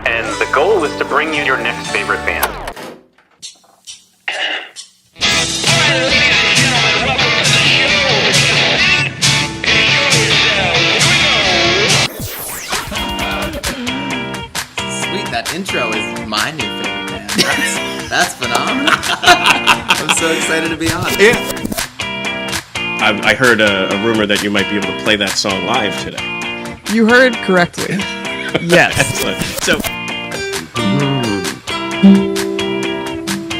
And the goal is to bring you your next favorite band. Sweet, that intro is my new favorite band. That's phenomenal. I'm so excited to be on. Yeah. I heard a rumor that you might be able to play that song live today. You heard correctly. Yes. So.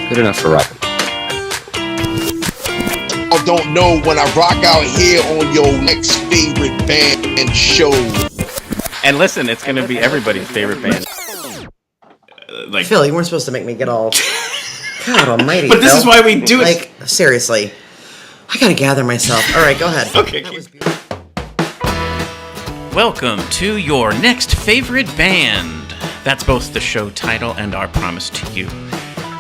Good enough for rocking. I don't know when I rock out here on your next favorite band show. And listen, it's going to be everybody's favorite band. Like Phil, you weren't supposed to make me get all... God almighty, But this Phil. is why we do it. Like, seriously. I gotta gather myself. All right, go ahead. Okay. Welcome to your next favorite band. That's both the show title and our promise to you.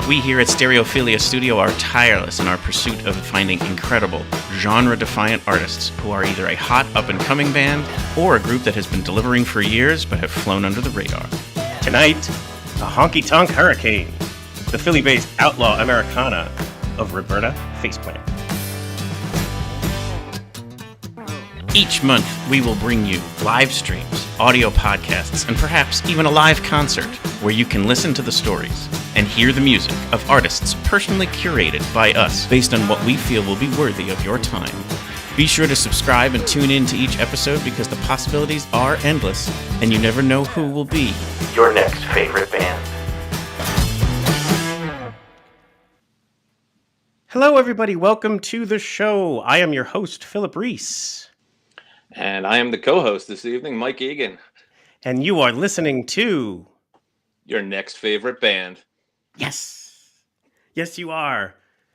We here at Stereophilia Studio are tireless in our pursuit of finding incredible, genre-defiant artists who are either a hot, up-and-coming band or a group that has been delivering for years but have flown under the radar. Tonight, a honky tonk hurricane, the Philly-based Outlaw Americana of Roberta Faceplant. Each month, we will bring you live streams, audio podcasts, and perhaps even a live concert where you can listen to the stories and hear the music of artists personally curated by us based on what we feel will be worthy of your time. Be sure to subscribe and tune in to each episode because the possibilities are endless and you never know who will be Your next favorite band. Hello, everybody. Welcome to the show. I am your host, Philip Reese. And I am the co-host this evening, Mike Egan. And you are listening to... Your next favorite band. Yes. Yes, you are.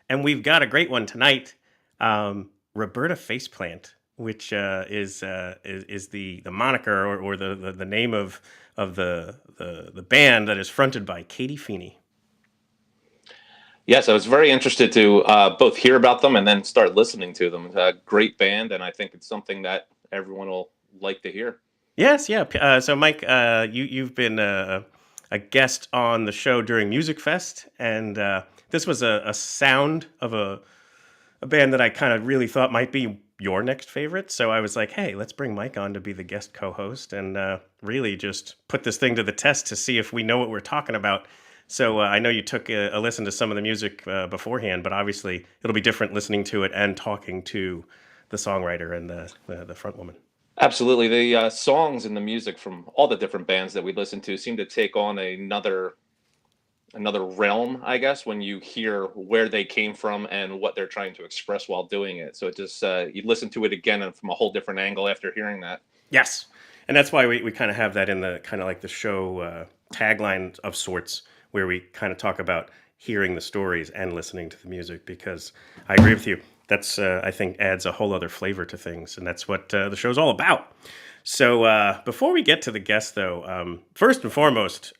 And we've got a great one tonight. Roberta Faceplant, which is the moniker or the name of the band that is fronted by Katie Feeney. Yes, I was very interested to both hear about them and then start listening to them. It's a great band, and I think it's something that everyone will like to hear. Yes, yeah. So, Mike, you've been a guest on the show during Music Fest, and this was a sound of a band that I kind of really thought might be your next favorite. So I was like, hey, let's bring Mike on to be the guest co-host and really just put this thing to the test to see if we know what we're talking about. So I know you took a listen to some of the music beforehand, but obviously it'll be different listening to it and talking to the songwriter and the front woman. Absolutely. The songs and the music from all the different bands that we listen to seem to take on another realm, I guess, when you hear where they came from and what they're trying to express while doing it. So it just, you listen to it again and from a whole different angle after hearing that. Yes. And that's why we kind of have that in the kind of like the show tagline of sorts, where we kind of talk about hearing the stories and listening to the music, because I agree with you. That's, I think, adds a whole other flavor to things, and that's what the show's all about. So before we get to the guest, though, first and foremost,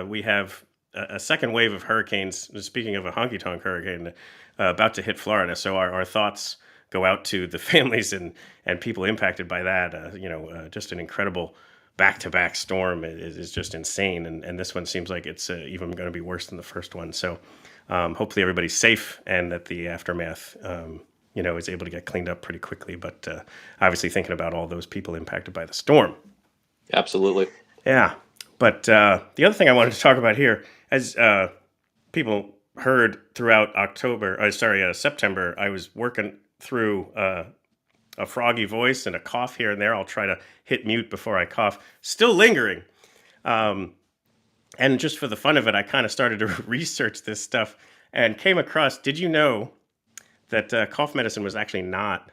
we have a second wave of hurricanes, speaking of a honky tonk hurricane, about to hit Florida. So our thoughts go out to the families and people impacted by that. Just an incredible back-to-back storm is just insane. And this one seems like it's even going to be worse than the first one. So hopefully everybody's safe and that the aftermath, is able to get cleaned up pretty quickly. But obviously thinking about all those people impacted by the storm. Absolutely. Yeah. But the other thing I wanted to talk about here, as people heard throughout September, I was working through a froggy voice and a cough here and there. I'll try to hit mute before I cough. Still lingering. And just for the fun of it, I kind of started to research this stuff and came across, did you know that cough medicine was actually not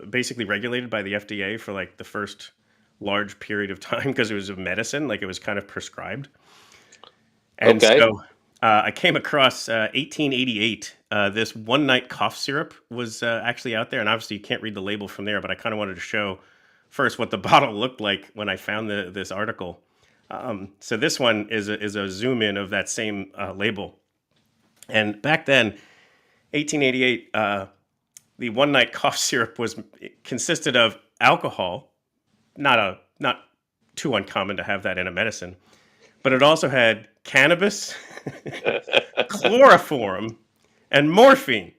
basically regulated by the FDA for like the first large period of time because it was a medicine, like it was kind of prescribed. And okay. So I came across 1888. This one-night cough syrup was actually out there, and obviously you can't read the label from there, but I kind of wanted to show first what the bottle looked like when I found this article. So this one is a zoom in of that same label. And back then, 1888, the one-night cough syrup consisted of alcohol, not too uncommon to have that in a medicine. But it also had cannabis, chloroform, and morphine.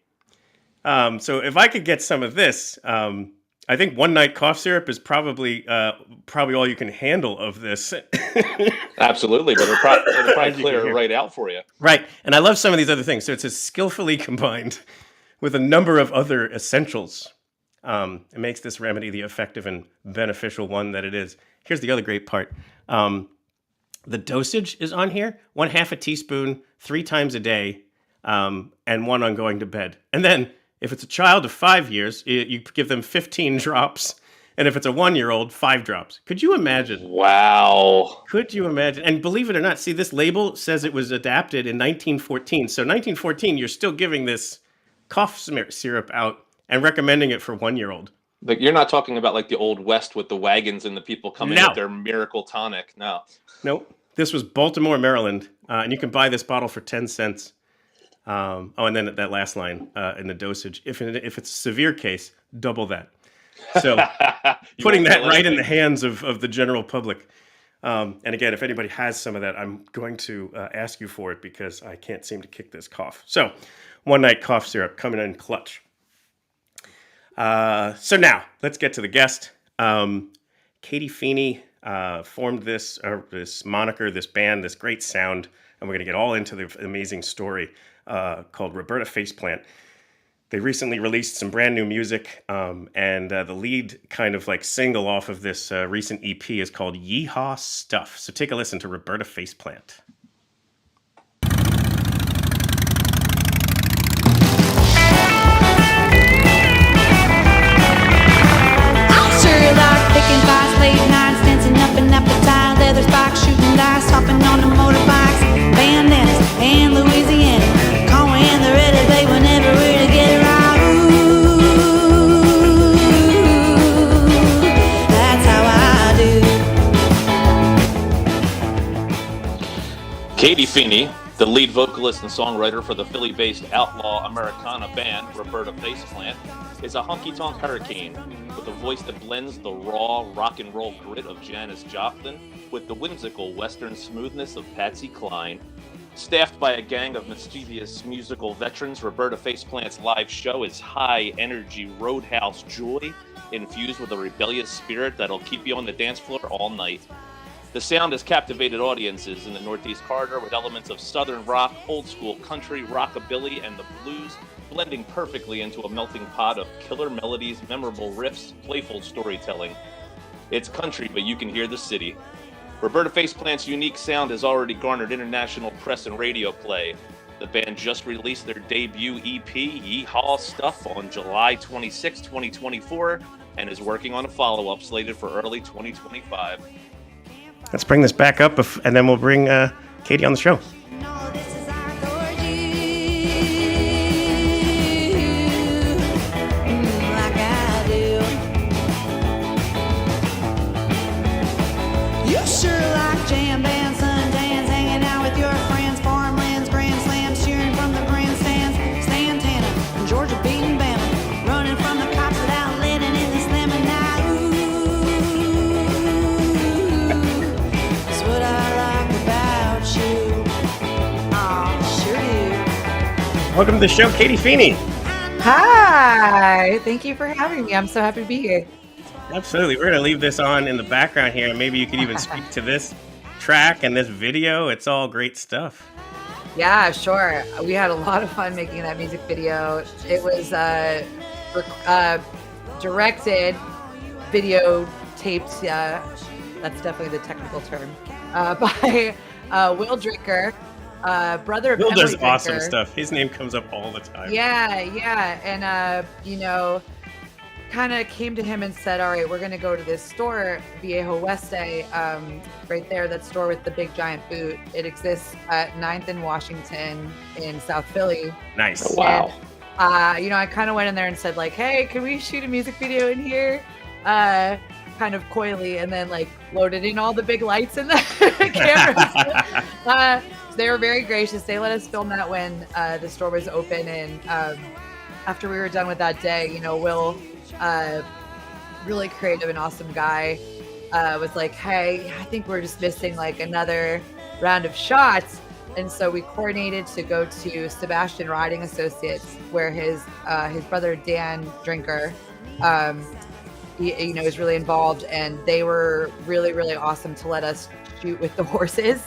So if I could get some of this, I think one night cough syrup is probably all you can handle of this. Absolutely, but it'll probably clear it right out for you. Right, and I love some of these other things. So it's skillfully combined with a number of other essentials. It makes this remedy the effective and beneficial one that it is. Here's the other great part. The dosage is on here: 1/2 teaspoon 3 times a day, and one on going to bed. And then if it's a child of 5 years, you give them 15 drops. And if it's a 1-year-old, 5 drops. Could you imagine? Wow. Could you imagine? And believe it or not, see, this label says it was adapted in 1914. So 1914, you're still giving this cough syrup out and recommending it for 1-year-old. Like, you're not talking about like the Old West with the wagons and the people coming with their miracle tonic. No. Nope. This was Baltimore, Maryland. And you can buy this bottle for 10 cents. And then that last line in the dosage. If it's a severe case, double that. So putting that right in the hands of the general public. And again, if anybody has some of that, I'm going to ask you for it because I can't seem to kick this cough. So one night cough syrup coming in clutch. So now let's get to the guest. Katie Feeney formed this moniker, this band, this great sound. And we're going to get all into the amazing story called Roberta Faceplant. They recently released some brand new music, and the lead kind of like single off of this recent EP is called Yee Haw Stuff. So take a listen to Roberta Faceplant. Sure like picking fights, late nights, dancing up and up the tide, leather spikes, shooting dice, hopping on the motorbikes, bandanas and Louisiana, calling when they're ready, they were never really get right. Katie Feeney, the lead vocalist and songwriter for the Philly-based Outlaw Americana band Roberta Faceplant, is a honky tonk hurricane with a voice that blends the raw rock and roll grit of Janis Joplin with the whimsical western smoothness of Patsy Cline. Staffed by a gang of mischievous musical veterans, Roberta Faceplant's live show is high-energy roadhouse joy infused with a rebellious spirit that'll keep you on the dance floor all night. The sound has captivated audiences in the Northeast corridor with elements of southern rock, old-school country, rockabilly, and the blues, blending perfectly into a melting pot of killer melodies, memorable riffs, playful storytelling. It's country, but you can hear the city. Roberta Faceplant's unique sound has already garnered international press and radio play. The band just released their debut EP, Yee Haw Stuff, on July 26, 2024, and is working on a follow-up slated for early 2025. Let's bring this back up, and then we'll bring Katie on the show. Welcome to the show, Katie Feeney. Hi, thank you for having me. I'm so happy to be here. Absolutely. We're going to leave this on in the background here, and maybe you could even speak to this track and this video. It's all great stuff. Yeah, sure. We had a lot of fun making that music video. It was directed, videotaped, that's definitely the technical term, by Will Drinker. Brother of Will Emily does Drinker. Awesome stuff. His name comes up all the time. Yeah. And, kind of came to him and said, all right, we're going to go to this store, Viejo Oeste, right there, that store with the big giant boot. It exists at 9th and Washington in South Philly. Nice. Oh, wow. And, I kind of went in there and said, like, hey, can we shoot a music video in here? Kind of coyly, and then, like, loaded in all the big lights and the cameras. They were very gracious. They let us film that when the store was open. And after we were done with that day, Will, really creative and awesome guy, was like, hey, I think we're just missing like another round of shots. And so we coordinated to go to Sebastian Riding Associates, where his brother Dan Drinker, he is really involved, and they were really, really awesome to let us shoot with the horses.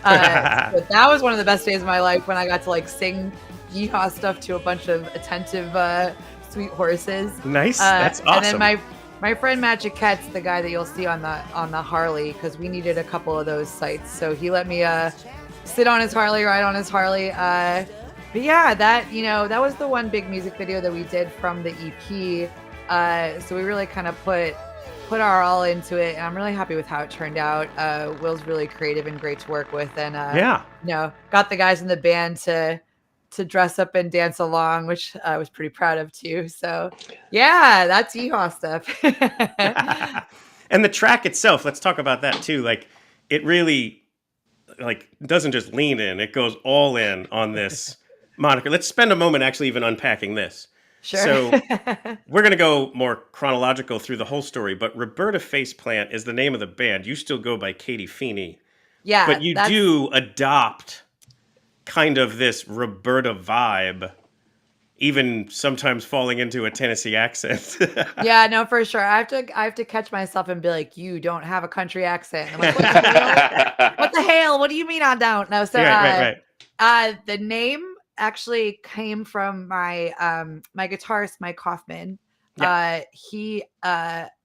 But that was one of the best days of my life when I got to like sing Yee Haw Stuff to a bunch of attentive, sweet horses. Nice, that's awesome. And then my friend Matt Jaquette's the guy that you'll see on the Harley, because we needed a couple of those sites, so he let me sit on his Harley, ride on his Harley. But yeah, that was the one big music video that we did from the EP. So we really kind of put our all into it, and I'm really happy with how it turned out. Will's really creative and great to work with, and got the guys in the band to dress up and dance along, which I was pretty proud of too. So yeah, that's Yee Haw Stuff. And the track itself, let's talk about that too. Like, it really doesn't just lean in, it goes all in on this moniker. Let's spend a moment actually even unpacking this. Sure. So we're going to go more chronological through the whole story, but Roberta Faceplant is the name of the band. You still go by Katie Feeney. Yeah. But you do adopt kind of this Roberta vibe, even sometimes falling into a Tennessee accent. Yeah, no, for sure. I have to catch myself and be like, you don't have a country accent. I'm like, what the hell? What do you mean I don't? No, so right. The name actually came from my my guitarist, Mike Hoffman. Yeah. He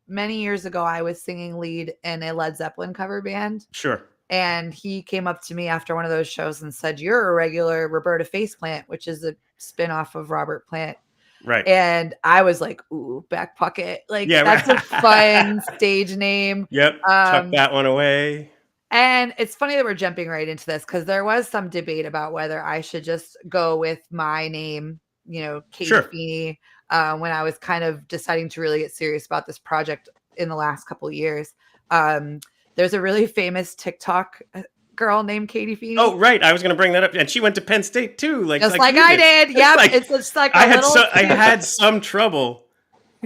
many years ago, I was singing lead in a Led Zeppelin cover band. Sure. And he came up to me after one of those shows and said, "You're a regular Roberta Faceplant," which is a spinoff of Robert Plant. Right. And I was like, ooh, back pocket. Like, yeah, that's a fun stage name. Yep. Tuck that one away. And it's funny that we're jumping right into this, because there was some debate about whether I should just go with my name, Katie Feeney, when I was kind of deciding to really get serious about this project in the last couple of years. There's a really famous TikTok girl named Katie Feeney. Oh, right. I was going to bring that up. And she went to Penn State too. Just like I did. Yep. It's just like I had some trouble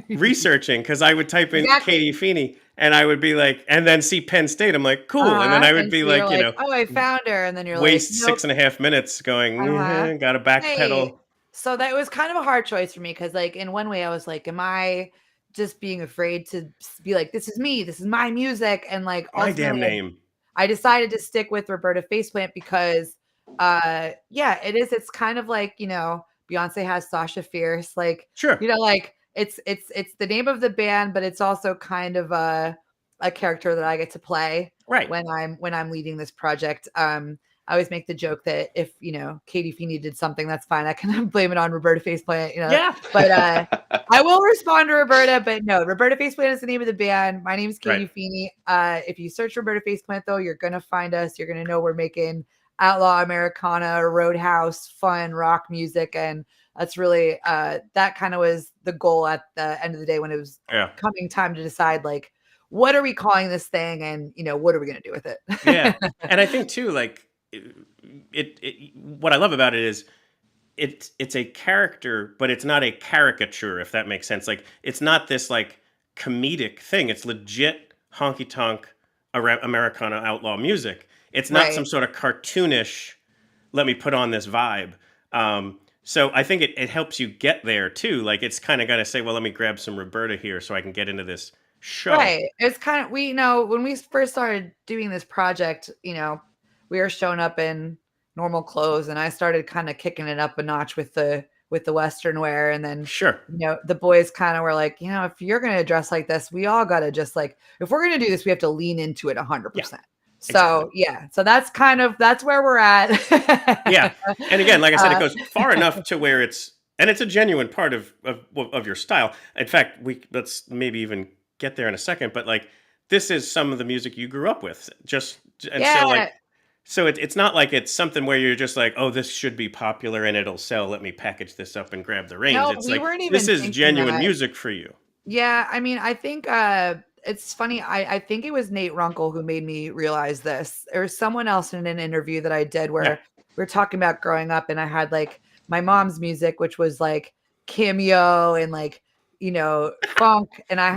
researching, because I would type in Katie Feeney and I would be like, and then see Penn State. I'm like, cool. And then I would be like, oh, I found her. And then you're waste like, nope. 6.5 minutes going, got to backpedal. Hey. So that was kind of a hard choice for me, because like in one way I was like, am I just being afraid to be like, this is me, this is my music, and like my damn name. I decided to stick with Roberta Faceplant because it is. It's kind of like, Beyonce has Sasha Fierce, like, sure, like it's the name of the band, but it's also kind of a character that I get to play right when I'm leading this project. I always make the joke that if, Katie Feeney did something, that's fine. I can blame it on Roberta Faceplant, Yeah. But I will respond to Roberta, but no, Roberta Faceplant is the name of the band. My name is Katie Feeney. If you search Roberta Faceplant, though, you're going to find us. You're going to know we're making Outlaw Americana, Roadhouse, fun rock music. And that's really, that kind of was the goal at the end of the day when it was coming time to decide, like, what are we calling this thing? And, what are we going to do with it? Yeah. And I think too, like, what I love about it is it's a character, but it's not a caricature, if that makes sense. Like, it's not this like comedic thing. It's legit honky tonk Americana outlaw music. It's not some sort of cartoonish, let me put on this vibe. So I think it helps you get there too. Like, it's kind of got to say, well, let me grab some Roberta here so I can get into this show. Right. It's kind of, when we first started doing this project, we were showing up in normal clothes, and I started kind of kicking it up a notch with the Western wear. And then, the boys kind of were like, if you're going to dress like this, we all got to just like, if we're going to do this, we have to lean into it 100%. Yeah, so, so that's where we're at. Yeah. And again, like I said, it goes far enough to where it's a genuine part of your style. In fact, let's maybe even get there in a second, but like, this is some of the music you grew up with. So it's not like it's something where you're just like, oh, this should be popular and it'll sell. Let me package this up and grab the reins. No, it's we like, weren't even this is thinking genuine that. music for you. Yeah, I mean, I think it's funny. I think it was Nate Runkle who made me realize this. There was someone else in an interview that I did where we were talking about growing up, and I had like my mom's music, which was like cameo and like, funk. And I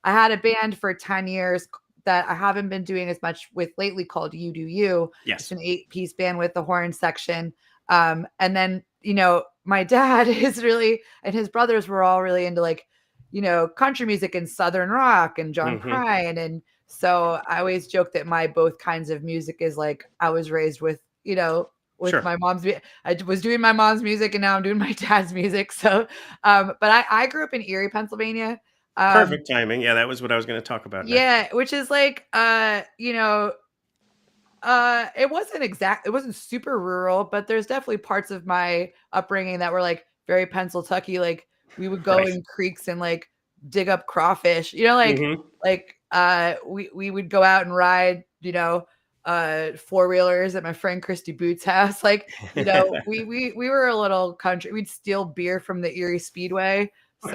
I had a band for 10 years that I haven't been doing as much with lately called You Do You. Yes. It's an 8-piece band with the horn section. And then, my dad is really, and his brothers were all really into like, country music and Southern rock and John Prine. And so I always joke that my both kinds of music is like, I was raised with, with my mom's, I was doing my mom's music and now I'm doing my dad's music. So, but I grew up in Erie, Pennsylvania. Perfect timing. Yeah, that was what I was going to talk about. Yeah, which is like, it wasn't super rural, but there's definitely parts of my upbringing that were like very Pennsylvania. Like we would go in creeks and like dig up crawfish, we would go out and ride, 4-wheelers at my friend Christy Boots' house. Like, we were a little country. We'd steal beer from the Erie Speedway. So.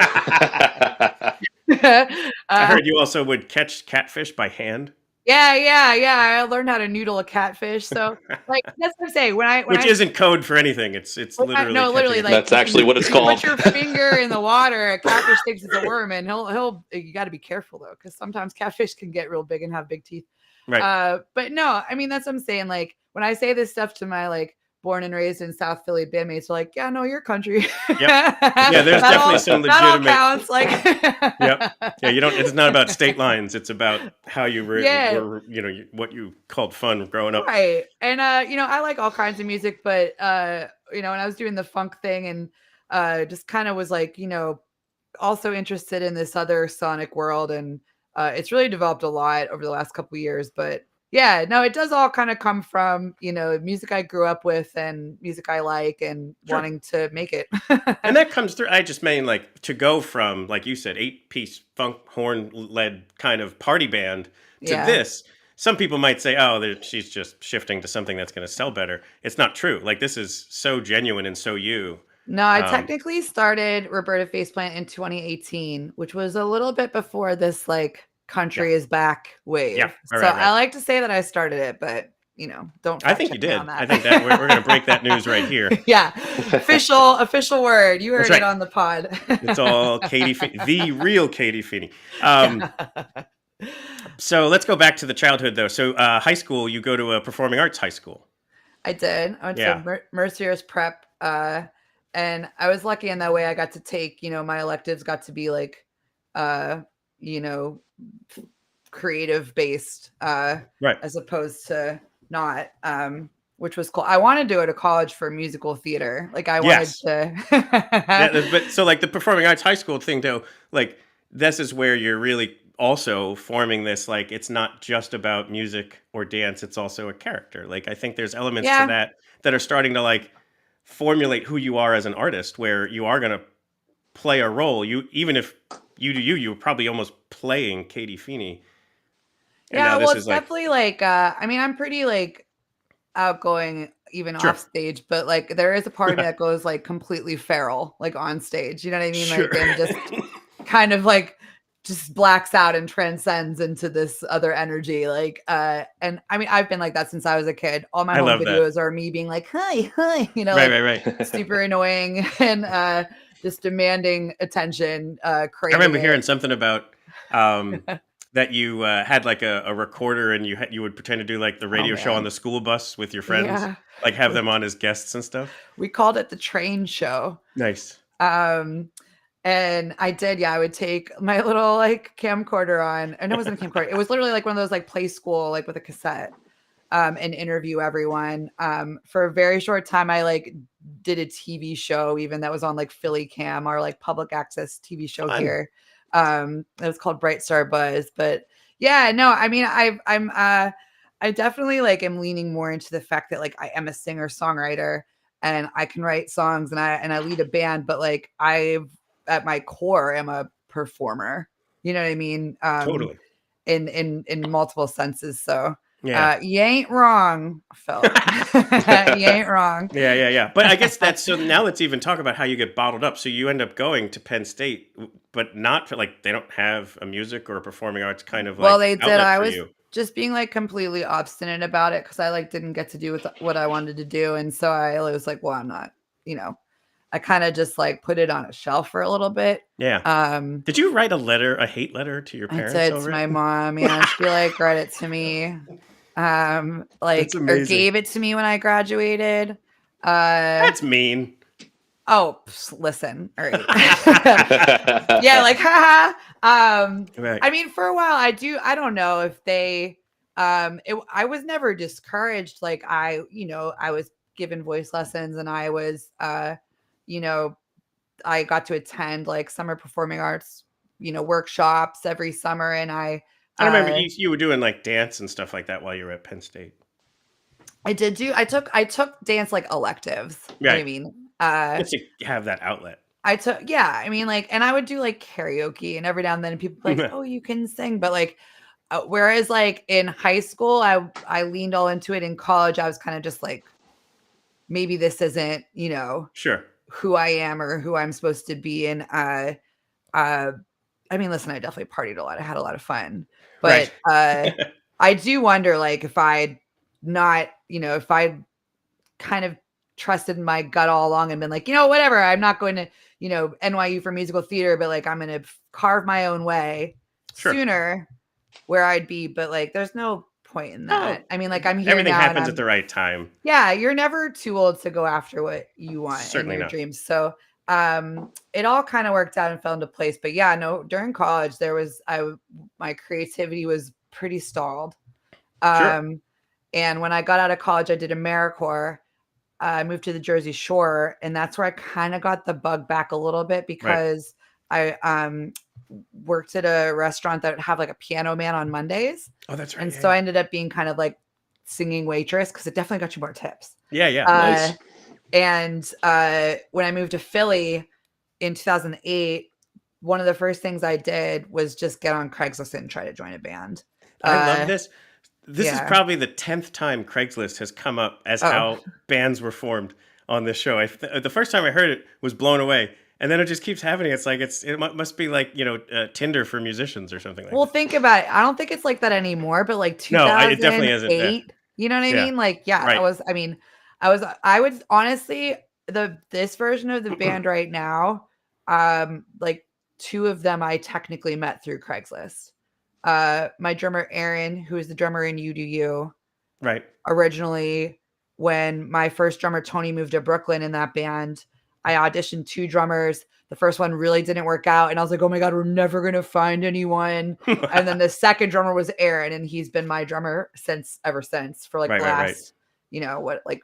I heard you also would catch catfish by hand. Yeah. I learned how to noodle a catfish. So, like, that's what I'm saying. Which isn't code for anything. It's literally. No, literally, like that's actually what it's called. Put your finger in the water. A catfish thinks it's a worm, and he'll. You got to be careful though, because sometimes catfish can get real big and have big teeth. Right. But no, I mean that's what I'm saying. Like when I say this stuff to my like born and raised in South Philly bandmates, are like, yeah, no, you're country. Yep. Yeah, there's definitely some legitimate. That all counts. Like. Yep. Yeah, you don't. It's not about state lines. It's about how you were. What you called fun growing up. Right. And I like all kinds of music, but when I was doing the funk thing and just kind of was like, also interested in this other sonic world, and it's really developed a lot over the last couple of years. But yeah, no, it does all kind of come from, music I grew up with and music I like and wanting to make it. And that comes through. I just mean like to go from, like you said, 8-piece funk horn led kind of party band to this. Some people might say, oh, she's just shifting to something that's going to sell better. It's not true. Like this is so genuine and so you. No, I technically started Roberta Faceplant in 2018, which was a little bit before this like country is back wave. Yeah, right. I like to say that I started it, but don't. I think you did. I think that we're going to break that news right here. Yeah, official word. You heard it on the pod. It's all Katie, the real Katie Feeney. So let's go back to the childhood though. So high school, you go to a performing arts high school. I did. I went to Mercier's Prep, and I was lucky in that way. I got to take, my electives got to be like, creative based, right, as opposed to not, which was cool. I wanted to go to college for musical theater. Like I wanted to. But so like the performing arts high school thing though, like this is where you're really also forming this, like it's not just about music or dance, it's also a character. Like I think there's elements to that are starting to like formulate who you are as an artist, where you are going to play a role. Even if you do you're probably almost playing Katie Feeney. Yeah, well, it's definitely like I'm pretty like outgoing even off stage, but like there is a part of me that goes like completely feral, like on stage. You know what I mean? Like and just kind of like just blacks out and transcends into this other energy. Like and I mean I've been like that since I was a kid. All my home videos are me being like, hi, right. Super annoying and just demanding attention. Crazy. I remember hearing something about that you had like a recorder and you would pretend to do like the radio show on the school bus with your friends, like have them on as guests and stuff. We called it the train show. Nice. And I did, I would take my little like camcorder on, and it wasn't a camcorder. It was literally like one of those like play school, like with a cassette, and interview everyone. For a very short time, I like did a TV show even that was on like Philly Cam, our like public access TV show here. It was called Bright Star Buzz. But yeah, no, I mean, I definitely like am leaning more into the fact that like I am a singer songwriter and I can write songs and I lead a band, but like at my core am a performer. You know what I mean? Totally. In multiple senses. So you ain't wrong, Phil. You ain't wrong. Yeah. But I guess that's so now let's even talk about how you get bottled up. So you end up going to Penn State, but not for like they don't have a music or a performing arts kind of like. Well, they did. I was just being like completely obstinate about it because I like didn't get to do with what I wanted to do, and so I was like, well, I'm not, I kind of just like put it on a shelf for a little bit. Yeah. Did you write a hate letter to your I parents did to over my it? mom. Yeah, she like read it to me. That's Or amazing. gave it to me when I graduated. That's mean. Oh, listen. All right. Yeah, like haha. Right. I mean, for a while I don't know if they I was never discouraged. Like I was given voice lessons and I was you know, I got to attend like summer performing arts, workshops every summer and I remember you were doing like dance and stuff like that while you were at Penn State. I took dance like electives. You know what I Right. mean? Just to have that outlet. I mean, like, and I would do like karaoke, and every now and then people would be like, "Oh, you can sing," but like, whereas like in high school, I leaned all into it. In college, I was kind of just like, maybe this isn't, Sure. who I am or who I'm supposed to be. And I mean, listen, I definitely partied a lot. I had a lot of fun, but Right. I do wonder, like, if I'd not, if I'd kind of trusted my gut all along and been like, whatever, I'm not going to, NYU for musical theater, but like, I'm going to carve my own way Sure. sooner where I'd be. But like, there's no point in that. I mean, like, I'm here Everything now happens at the right time. Yeah, you're never too old to go after what you want Certainly in your not. dreams. So it all kind of worked out and fell into place. But yeah, no, during college my creativity was pretty stalled. Sure. And when I got out of college, I did AmeriCorps. I moved to the Jersey Shore, and that's where I kind of got the bug back a little bit because I worked at a restaurant that would have like a piano man on Mondays. Oh, that's right. And so I ended up being kind of like singing waitress because it definitely got you more tips. Yeah. Nice. And when I moved to Philly in 2008, one of the first things I did was just get on Craigslist and try to join a band. I love this. This is yeah. probably the 10th time Craigslist has come up as how bands were formed on this show. The first time I heard it was blown away. And then it just keeps happening. It's like it must be like Tinder for musicians or something like. Well, that. think about it. I don't think it's like that anymore. But like 2008, no, it definitely isn't. you know what I mean? Like, yeah, Right. I would honestly this version of the band right now, like two of them I technically met through Craigslist. My drummer Aaron, who is the drummer in You Do You, Right. Originally, when my first drummer Tony moved to Brooklyn in that band, I auditioned 2 drummers. The first one really didn't work out, and I was like, "Oh my god, we're never gonna find anyone." And then the second drummer was Aaron, and he's been my drummer ever since for like the last,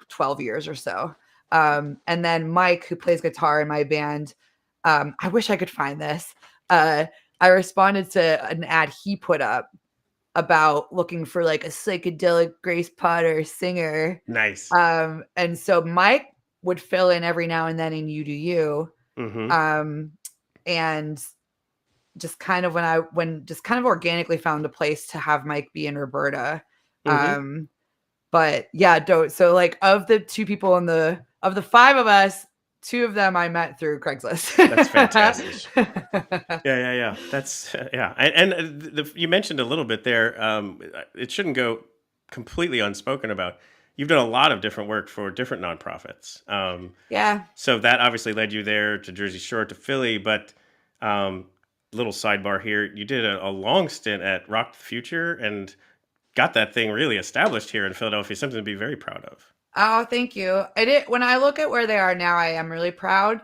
12 years or so. And then Mike, who plays guitar in my band, I wish I could find this. I responded to an ad he put up about looking for like a psychedelic Grace Potter singer. Nice. And so Mike would fill in every now and then in You Do You. Mm-hmm. And just kind of when just kind of organically found a place to have Mike be in Roberta. Mm-hmm. But yeah, so like of the 2 people of the 5 of us, 2 of them I met through Craigslist. That's fantastic. Yeah. That's and you mentioned a little bit there. It shouldn't go completely unspoken about. You've done a lot of different work for different nonprofits. Yeah. So that obviously led you there to Jersey Shore to Philly. But little sidebar here, you did a long stint at Rock the Future and got that thing really established here in Philadelphia. Something to be very proud of. Oh, thank you. When I look at where they are now, I am really proud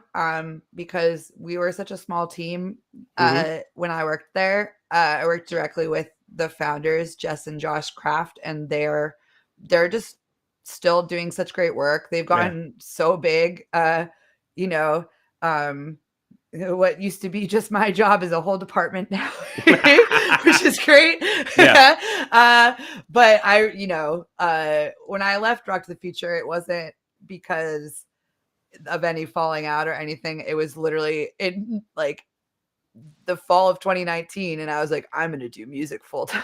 because we were such a small team when I worked there. I worked directly with the founders, Jess and Josh Kraft, and they're just still doing such great work. They've gotten so big. What used to be just my job is a whole department now, which is great. Yeah. But when I left Rock to the Future, it wasn't because of any falling out or anything. It was literally in like the fall of 2019. And I was like, I'm going to do music full time.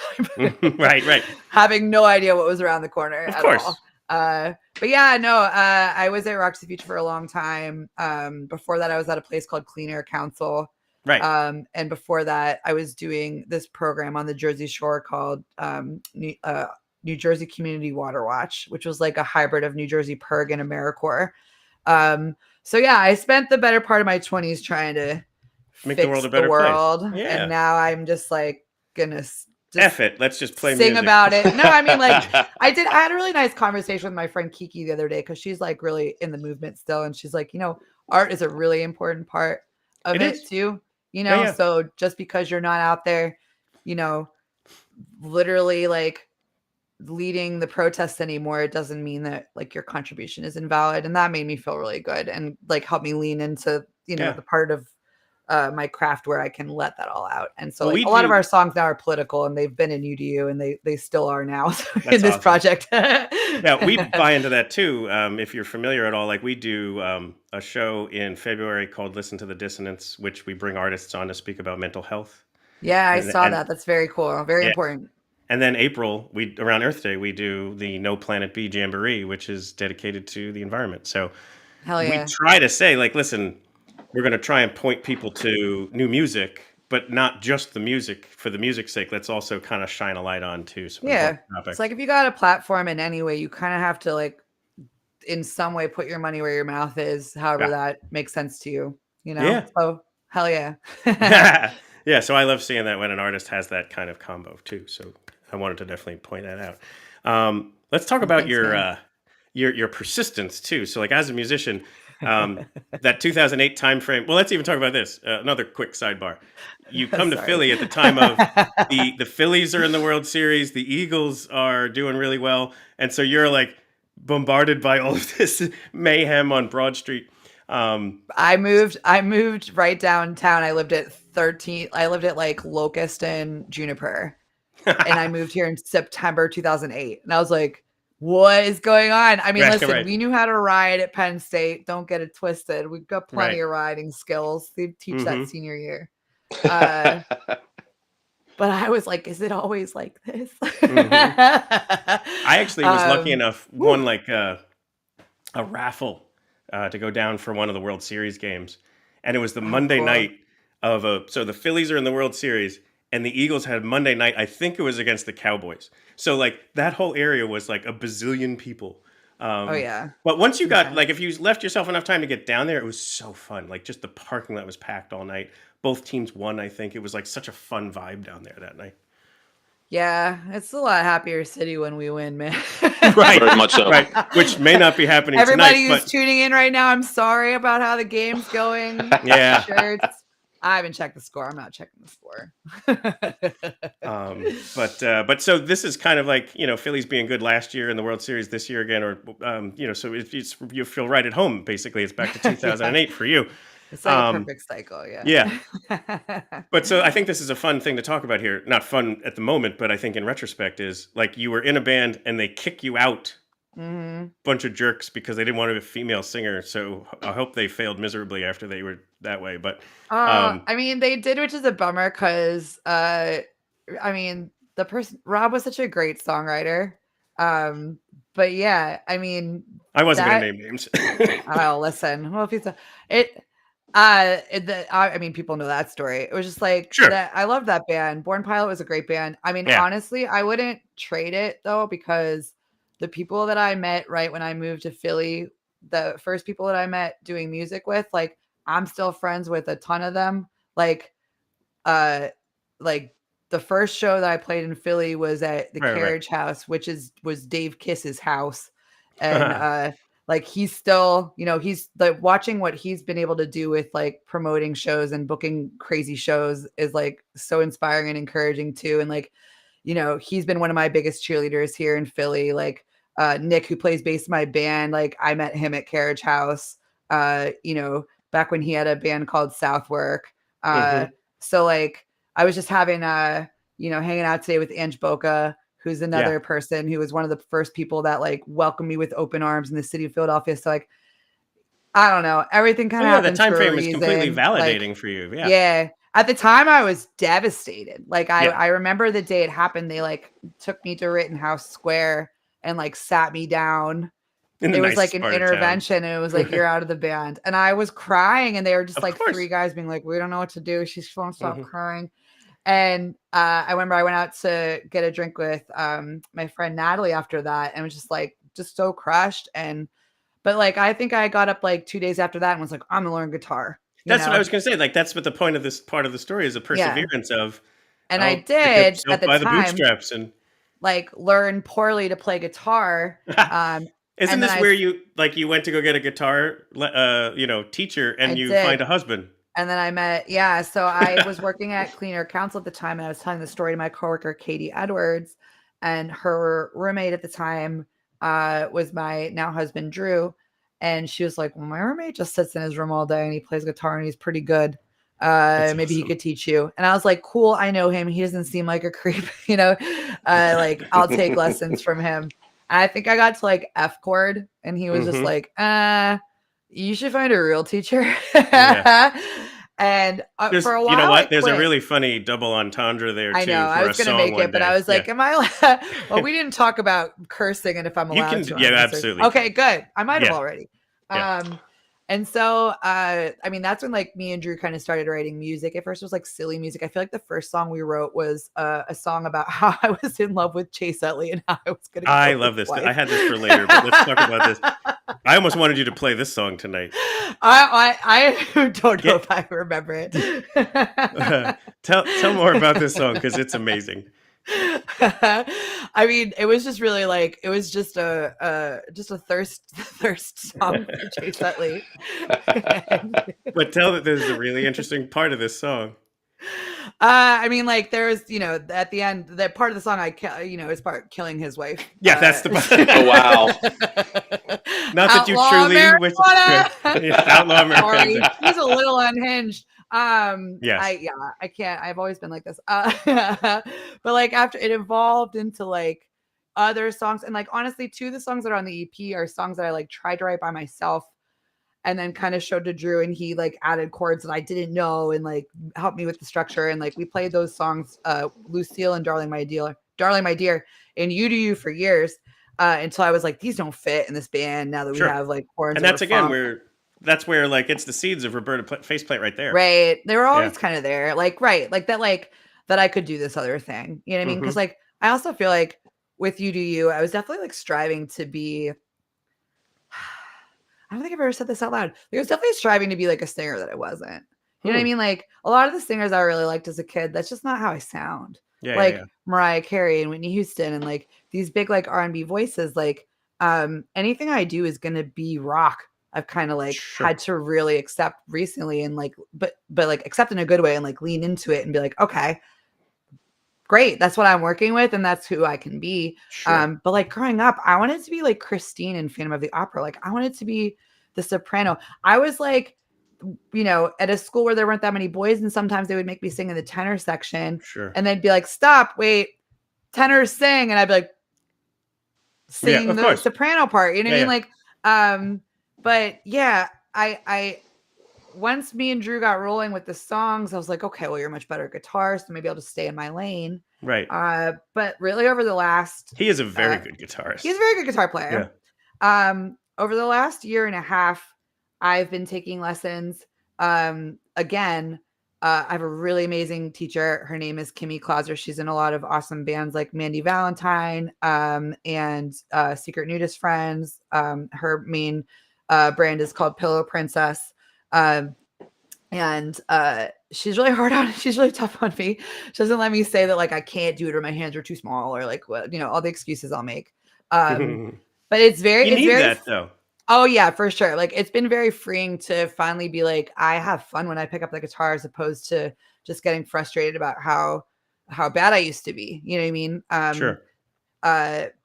Right. Having no idea what was around the corner Of at course. all. But yeah, no, I was at Rock to the Future for a long time. Before that, I was at a place called Clean Air Council. Right. And before that, I was doing this program on the Jersey Shore called New Jersey Community Water Watch, which was like a hybrid of New Jersey PERG and AmeriCorps. So yeah, I spent the better part of my 20s trying to Make fix the world a better world, place. Yeah. and now I'm just like gonna just F it. Let's just play sing music. about it. No, I mean, like I had a really nice conversation with my friend Kiki the other day, because she's like really in the movement still, and she's like, art is a really important part of It it is. too. Yeah. So just because you're not out there, literally like leading the protests anymore, it doesn't mean that like your contribution is invalid. And that made me feel really good and like helped me lean into the part of my craft where I can let that all out. And so a lot of our songs now are political, and they've been in UDU, and they still are now in this project. Yeah, we buy into that too. If you're familiar at all, like we do a show in February called Listen to the Dissonance, which we bring artists on to speak about mental health. Yeah, I saw that. That's very cool. Very important. And then April, around Earth Day, we do the No Planet B Jamboree, which is dedicated to the environment. So hell yeah. We try to say, like, listen, we're going to try and point people to new music, but not just the music for the music's sake. Let's also kind of shine a light on to some topics. It's like if you got a platform in any way, you kind of have to like in some way put your money where your mouth is, however that makes sense to you, Yeah. So hell yeah. Yeah, so I love seeing that when an artist has that kind of combo too. So I wanted to definitely point that out. Let's talk about your persistence too. So like as a musician, that 2008 time frame. Well, let's even talk about this. Another quick sidebar. You come to Philly at the time of the Phillies are in the World Series. The Eagles are doing really well. And so you're like bombarded by all of this mayhem on Broad Street. I moved right downtown. I lived at like Locust and Juniper. And I moved here in September 2008. And I was like, what is going on? I mean, listen, we knew how to ride at Penn State. Don't get it twisted. We've got plenty of riding skills. They teach that senior year. But I was like, is it always like this? I actually was lucky enough, won like a raffle to go down for one of the World Series games. And it was the Monday night so the Phillies are in the World Series. And the Eagles had Monday night, I think it was against the Cowboys. So, like, that whole area was, like, a bazillion people. Yeah. But once you got, like, if you left yourself enough time to get down there, it was so fun. Like, just the parking lot was packed all night. Both teams won, I think. It was, like, such a fun vibe down there that night. Yeah, it's a lot happier city when we win, man. Right. Very much so. Right. Which may not be happening Everybody tonight. who's tuning in right now, I'm sorry about how the game's going. Yeah. Shirts. I haven't checked the score. I'm not checking the score. But so this is kind of like, Phillies being good last year in the World Series this year again, or, so you feel right at home, basically. It's back to 2008 for you. It's like a perfect cycle, yeah. Yeah. But so I think this is a fun thing to talk about here. Not fun at the moment, but I think in retrospect is like you were in a band and they kick you out. Bunch of jerks because they didn't want to have a female singer. So I hope they failed miserably after they were that way. But I mean, they did, which is a bummer because I mean, Rob was such a great songwriter. But yeah, I mean, I wasn't going to name names. Oh, listen. Well, if I mean, people know that story. It was just like that. I love that band. Born Pilot was a great band. I mean, honestly, I wouldn't trade it though, because the people that I met right when I moved to Philly, the first people that I met doing music with, like I'm still friends with a ton of them. Like the first show that I played in Philly was at the Carriage House, which was Dave Kiss's house. And like he's still, he's like watching what he's been able to do with like promoting shows and booking crazy shows is like so inspiring and encouraging too. And like, he's been one of my biggest cheerleaders here in Philly. Like Nick, who plays bass in my band, like I met him at Carriage House, back when he had a band called Southwark. So like I was just having hanging out today with Ange Boca, who's another person who was one of the first people that like welcomed me with open arms in the city of Philadelphia. So like, I don't know, everything kind of happens. The time frame was completely validating for you. Yeah. Yeah. At the time I was devastated. Like I remember the day it happened, they like took me to Rittenhouse Square and like sat me down. It was like an intervention and it was like, you're out of the band. And I was crying and they were just three guys being like, we don't know what to do. She won't stop crying. And I remember I went out to get a drink with my friend Natalie after that and was just so crushed. And But like, I think I got up like 2 days after that and was like, I'm gonna learn guitar. That's what I was going to say. Like, that's what the point of this part of the story is, a perseverance of, And I I'll pick did myself at the by the time, bootstraps. And like, learn poorly to play guitar. isn't and this then where you went to go get a guitar, teacher, and I you did. find a husband? And then I met, so I was working at Clean Air Council at the time, and I was telling the story to my coworker, Katie Edwards, and her roommate at the time was my now husband, Drew. And she was like, well, my roommate just sits in his room all day and he plays guitar and he's pretty good. Maybe he could teach you. And I was like, cool, I know him. He doesn't seem like a creep, like I'll take lessons from him. And I think I got to like F chord and he was just like, you should find a real teacher. And for a while, you know what? There's quit. a really funny double entendre there, too. I know. I was going to make it, but I was like, am I? Well, we didn't talk about cursing and if I'm allowed to. Yeah, absolutely. Okay, good. I might have already. Yeah. And so, I mean, that's when like me and Drew kind of started writing music. At first it was like silly music. I feel like the first song we wrote was a song about how I was in love with Chase Utley and how I was going to. I love this. I had this for later, but let's talk about this. I almost wanted you to play this song tonight. I don't know if I remember it. Tell more about this song because it's amazing. I mean, it was just really like it was just a thirst song for Chase Utley. But tell that there's a really interesting part of this song. I mean, like there's at the end that part of the song is part killing his wife. Yeah, that's the part. Oh wow! Not that you truly wish. Outlaw Americana. He's a little unhinged. Yes. I can't. I've always been like this. But like after it evolved into like other songs, and like honestly, two of the songs that are on the EP are songs that I like tried to write by myself, and then kind of showed to Drew, and he like added chords that I didn't know, and like helped me with the structure, and like we played those songs, Lucille and Darling My Dear, and You Do You for years, until I was like, these don't fit in this band now that we have like chords. And that's again that's where like it's the seeds of Roberta Faceplant right there. Right. They were always kind of there. Like, right. Like that I could do this other thing. You know what I mean? Because like I also feel like with You Do You, I was definitely like striving to be. I don't think I've ever said this out loud. I was definitely striving to be like a singer that I wasn't. You know what I mean? Like a lot of the singers I really liked as a kid, that's just not how I sound. Mariah Carey and Whitney Houston and like these big like R&B voices. Like anything I do is gonna be rock. I've kind of like had to really accept recently and like, but like accept in a good way and like lean into it and be like, okay, great. That's what I'm working with. And that's who I can be. But like growing up, I wanted to be like Christine in Phantom of the Opera. Like I wanted to be the soprano. I was like, at a school where there weren't that many boys. And sometimes they would make me sing in the tenor section and they'd be like, stop, wait, tenors sing. And I'd be like, sing the soprano part. You know what I mean? Like, but yeah, I once me and Drew got rolling with the songs, I was like, okay, well, you're much better at guitar, so maybe I'll just stay in my lane. Right. But really over the last he is a very good guitarist. He's a very good guitar player. Yeah. Over the last year and a half, I've been taking lessons. Again, I have a really amazing teacher. Her name is Kimmy Clauser. She's in a lot of awesome bands like Mandy Valentine and Secret Nudist Friends. Her main brand is called Pillow Princess. And she's really hard on, she's really tough on me. She doesn't let me say that like I can't do it or my hands are too small or like what, all the excuses I'll make. But it's very, that though. Oh yeah, for sure. Like it's been very freeing to finally be like, I have fun when I pick up the guitar as opposed to just getting frustrated about how bad I used to be. You know what I mean?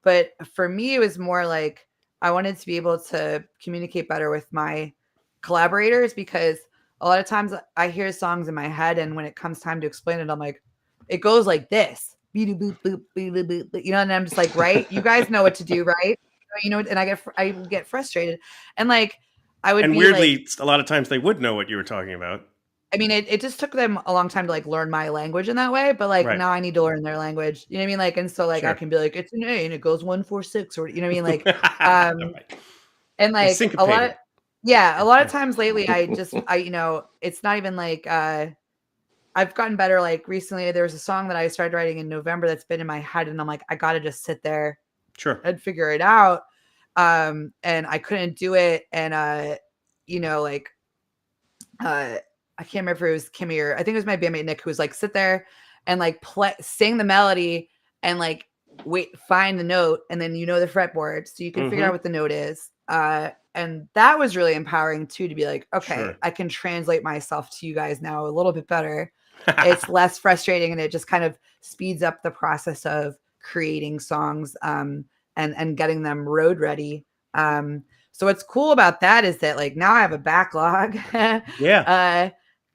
But for me, it was more like, I wanted to be able to communicate better with my collaborators because a lot of times I hear songs in my head and when it comes time to explain it, I'm like, it goes like this, and I'm just like, right, you guys know what to do, right? And I get frustrated and like I would. And weirdly, like, a lot of times they would know what you were talking about. I mean, it just took them a long time to like learn my language in that way, but like now I need to learn their language. You know what I mean? Like, and so like I can be like, it's an A and it goes 1 4 6 or you know what I mean? Like, and like a lot of times lately, it's not even like I've gotten better. Like recently, there was a song that I started writing in November that's been in my head, and I'm like, I gotta just sit there, and figure it out. and I couldn't do it. And you know, like I can't remember if it was Kimmy or I think it was my bandmate Nick who was like, sit there and like sing the melody and like find the note, and then you know the fretboard, so you can figure out what the note is. And that was really empowering too, to be like, okay, I can translate myself to you guys now a little bit better. It's less frustrating, and it just kind of speeds up the process of creating songs and getting them road ready. So what's cool about that is that like now I have a backlog.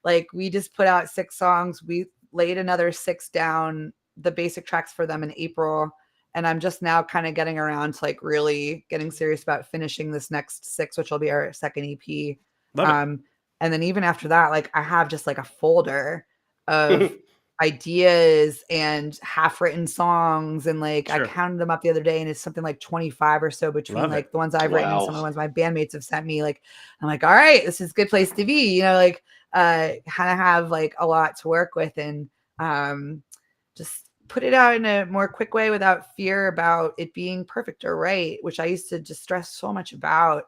Like we just put out 6 songs. We laid another 6 down, the basic tracks for them in April. And I'm just now kind of getting around to like really getting serious about finishing this next 6, which will be our second EP. And then even after that, like I have just like a folder of ideas and half-written songs, and like I counted them up the other day, and it's something like 25 or so between like the ones I've written and some of the ones my bandmates have sent me. Like I'm like, all right, this is a good place to be, you know, like kind of have like a lot to work with, and just put it out in a more quick way without fear about it being perfect or right, which I used to just stress so much about.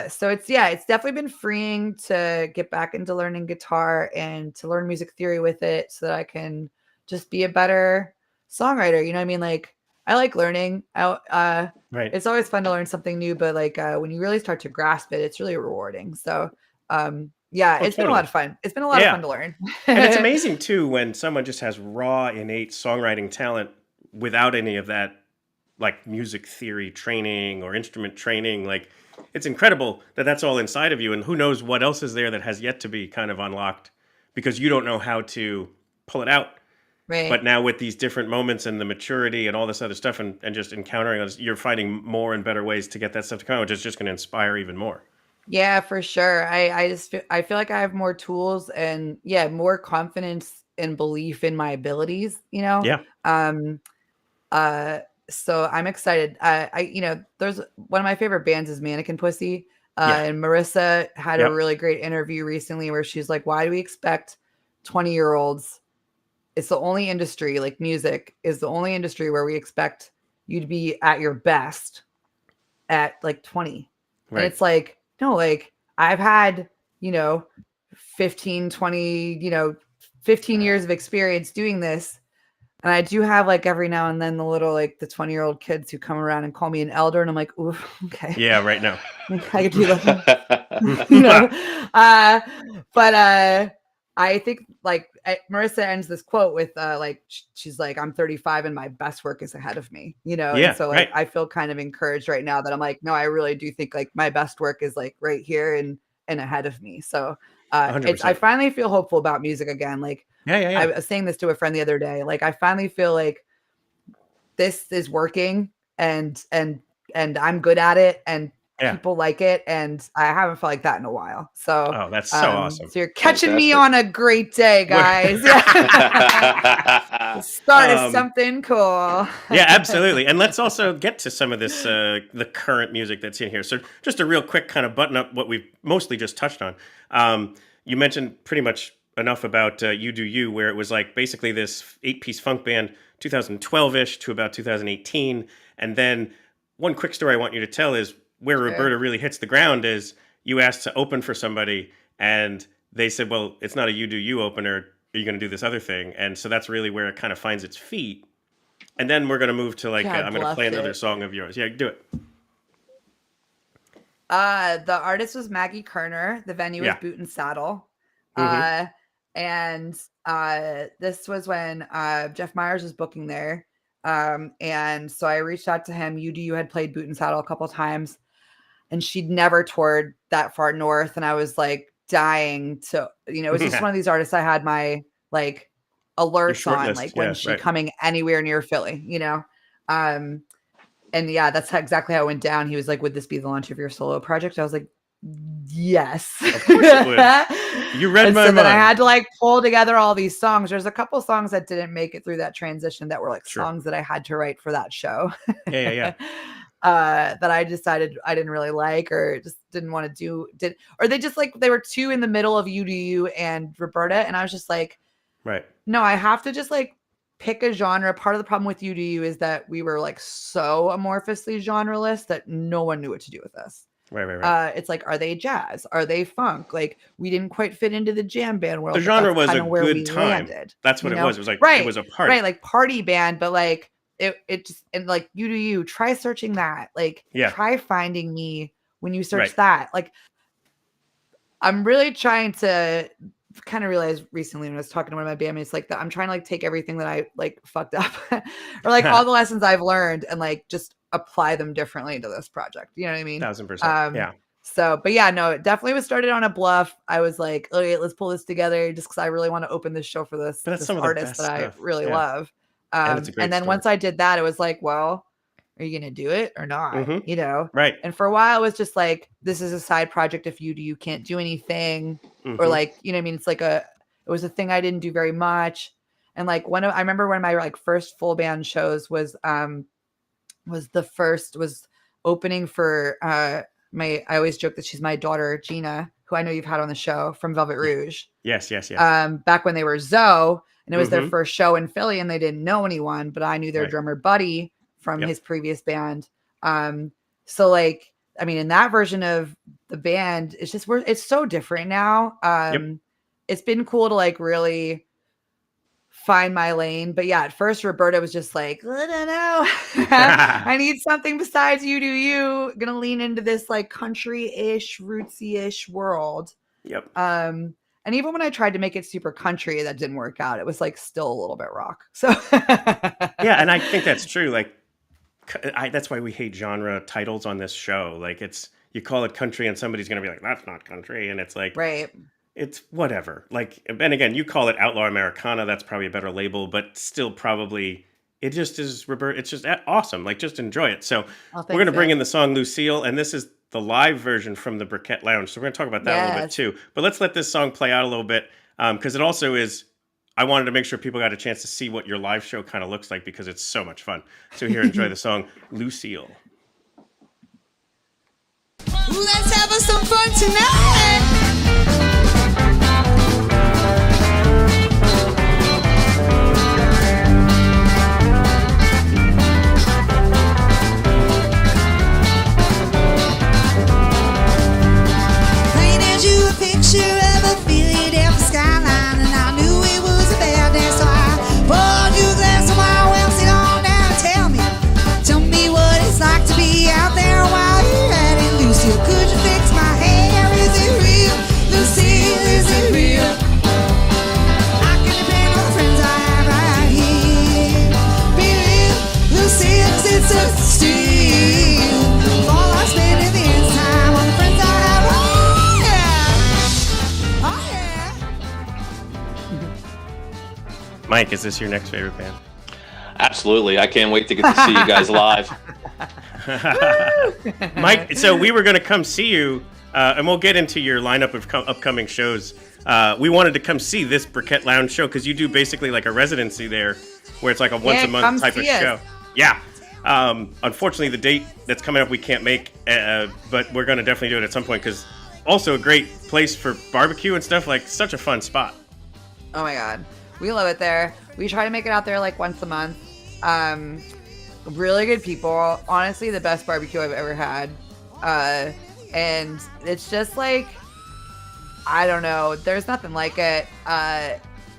So it's definitely been freeing to get back into learning guitar and to learn music theory with it, so that I can just be a better songwriter. You know what I mean? Like I like learning. It's always fun to learn something new, but like when you really start to grasp it, it's really rewarding. So it's been a lot of fun. It's been a lot of fun to learn. And it's amazing too when someone just has raw, innate songwriting talent without any of that like music theory training or instrument training. Like it's incredible that that's all inside of you, and who knows what else is there that has yet to be kind of unlocked because you don't know how to pull it out. Right. But now with these different moments and the maturity and all this other stuff and just encountering us, you're finding more and better ways to get that stuff to come out, which is just going to inspire even more. Yeah, for sure. I feel like I have more tools and more confidence and belief in my abilities, you know? So I'm excited. There's one of my favorite bands is Mannequin Pussy. And Marissa had a really great interview recently where she's like, why do we expect 20-year-olds? It's the only industry, like music is the only industry where we expect you to be at your best at like 20. Right. And it's like, no, like I've had, 15, 20, 15 years of experience doing this. And I do have like every now and then the little, like the 20-year-old kids who come around and call me an elder. And I'm like, ooh, okay. Yeah, right now. I could do that. But I think like Marissa ends this quote with she's like, I'm 35 and my best work is ahead of me, And so like I feel kind of encouraged right now that I'm like, no, I really do think like my best work is like right here and ahead of me. So I finally feel hopeful about music again. Like I was saying this to a friend the other day. Like I finally feel like this is working and I'm good at it and people like it, and I haven't felt like that in a while. So that's so awesome. So you're catching me on a great day, guys. Start of something cool. Yeah, absolutely. And let's also get to some of this the current music that's in here. So just a real quick kind of button up what we've mostly just touched on. You mentioned pretty much enough about You Do You, where it was like basically this 8-piece funk band 2012-ish to about 2018. And then one quick story I want you to tell is where Roberta really hits the ground is you asked to open for somebody and they said, well, it's not a You Do You opener. Are you going to do this other thing? And so that's really where it kind of finds its feet. And then we're going to move to like, I'm going to play another song of yours. Yeah, do it. The artist was Maggie Kerner. The venue was Boot and Saddle. And this was when Jeff Myers was booking there. And so I reached out to him. You Do You had played Boot and Saddle a couple of times, and she'd never toured that far north. And I was like dying to, it was just one of these artists I had my like alerts on, like when she coming anywhere near Philly, and that's exactly how it went down. He was like, would this be the launch of your solo project? I was like, yes. Of course it would. You read my mind. Then I had to like pull together all these songs. There's a couple songs that didn't make it through that transition that were like songs that I had to write for that show. That I decided I didn't really like or just didn't want to do. Or they just like, they were too in the middle of You Do You and Roberta. And I was just like, no, I have to just like pick a genre. Part of the problem with You is that we were like so amorphously genreless that no one knew what to do with us. Right. It's like, are they jazz? Are they funk? Like, we didn't quite fit into the jam band world. The genre was a good time. Landed, that's what it was. It was like, right, it was a party. Right, like party band, but like it just, and like You, try searching that. Like, try finding me when you search that. Like, I'm really trying to kind of realize recently when I was talking to one of my bandmates like that, I'm trying to like take everything that I like fucked up or like all the lessons I've learned and like just apply them differently to this project. You know what I mean? 1000%. Yeah. So, but yeah, no, it definitely was started on a bluff. I was like, okay, let's pull this together just because I really want to open this show for this artist that I really love. And then once I did that, it was like, well, are you going to do it or not? You know? Right. And for a while it was just like, this is a side project. If you can't do anything or like, you know what I mean? It's like it was a thing I didn't do very much. And like I remember one of my like first full band shows was opening for I always joke that she's my daughter, Gina, who I know you've had on the show from Velvet Rouge. Yes. Back when they were Zoe, and it was their first show in Philly and they didn't know anyone, but I knew their drummer Buddy from his previous band. So like, I mean, in that version of the band, it's just, it's so different now. It's been cool to like really find my lane. But yeah, at first Roberta was just like, I don't know. I need something besides You. Gonna lean into this like country-ish, rootsy-ish world. And even when I tried to make it super country, that didn't work out. It was like still a little bit rock. So yeah, and I think that's true. Like, that's why we hate genre titles on this show. Like, you call it country and somebody's going to be like, that's not country. And it's like, it's whatever. Like, and again, you call it Outlaw Americana. That's probably a better label, but still probably, it just is, it's just awesome. Like, just enjoy it. So we're going to bring in the song Lucille, and this is the live version from the Briquette Lounge. So we're going to talk about that a little bit too. But let's let this song play out a little bit because it also is, I wanted to make sure people got a chance to see what your live show kind of looks like because it's so much fun. So here, enjoy the song Lucille. Let's have us some fun tonight. Painted you a picture of a Philly-based skyline, and I knew it was a bad day, so I poured you a glass of wine. Well, sit on down and tell me what it's like to be out there while you're at it. Lucille, could you fix my hair? Is it real? Lucille, is it real? I can depend on the friends I have right here. Be real, Lucille, 'cause it's a steal. All I spend in the end time on the friends I have. Oh yeah. Mike, is this your next favorite band? Absolutely. I can't wait to get to see you guys live. Mike, so we were going to come see you, and we'll get into your lineup of upcoming shows. We wanted to come see this Briquette Lounge show because you do basically like a residency there where it's like a once-a-month type of show. Yeah. Unfortunately, the date that's coming up we can't make, but we're going to definitely do it at some point because also a great place for barbecue and stuff, like such a fun spot. Oh my God. We love it there. We try to make it out there like once a month. Really good people. Honestly, the best barbecue I've ever had. And it's just like, I don't know. There's nothing like it.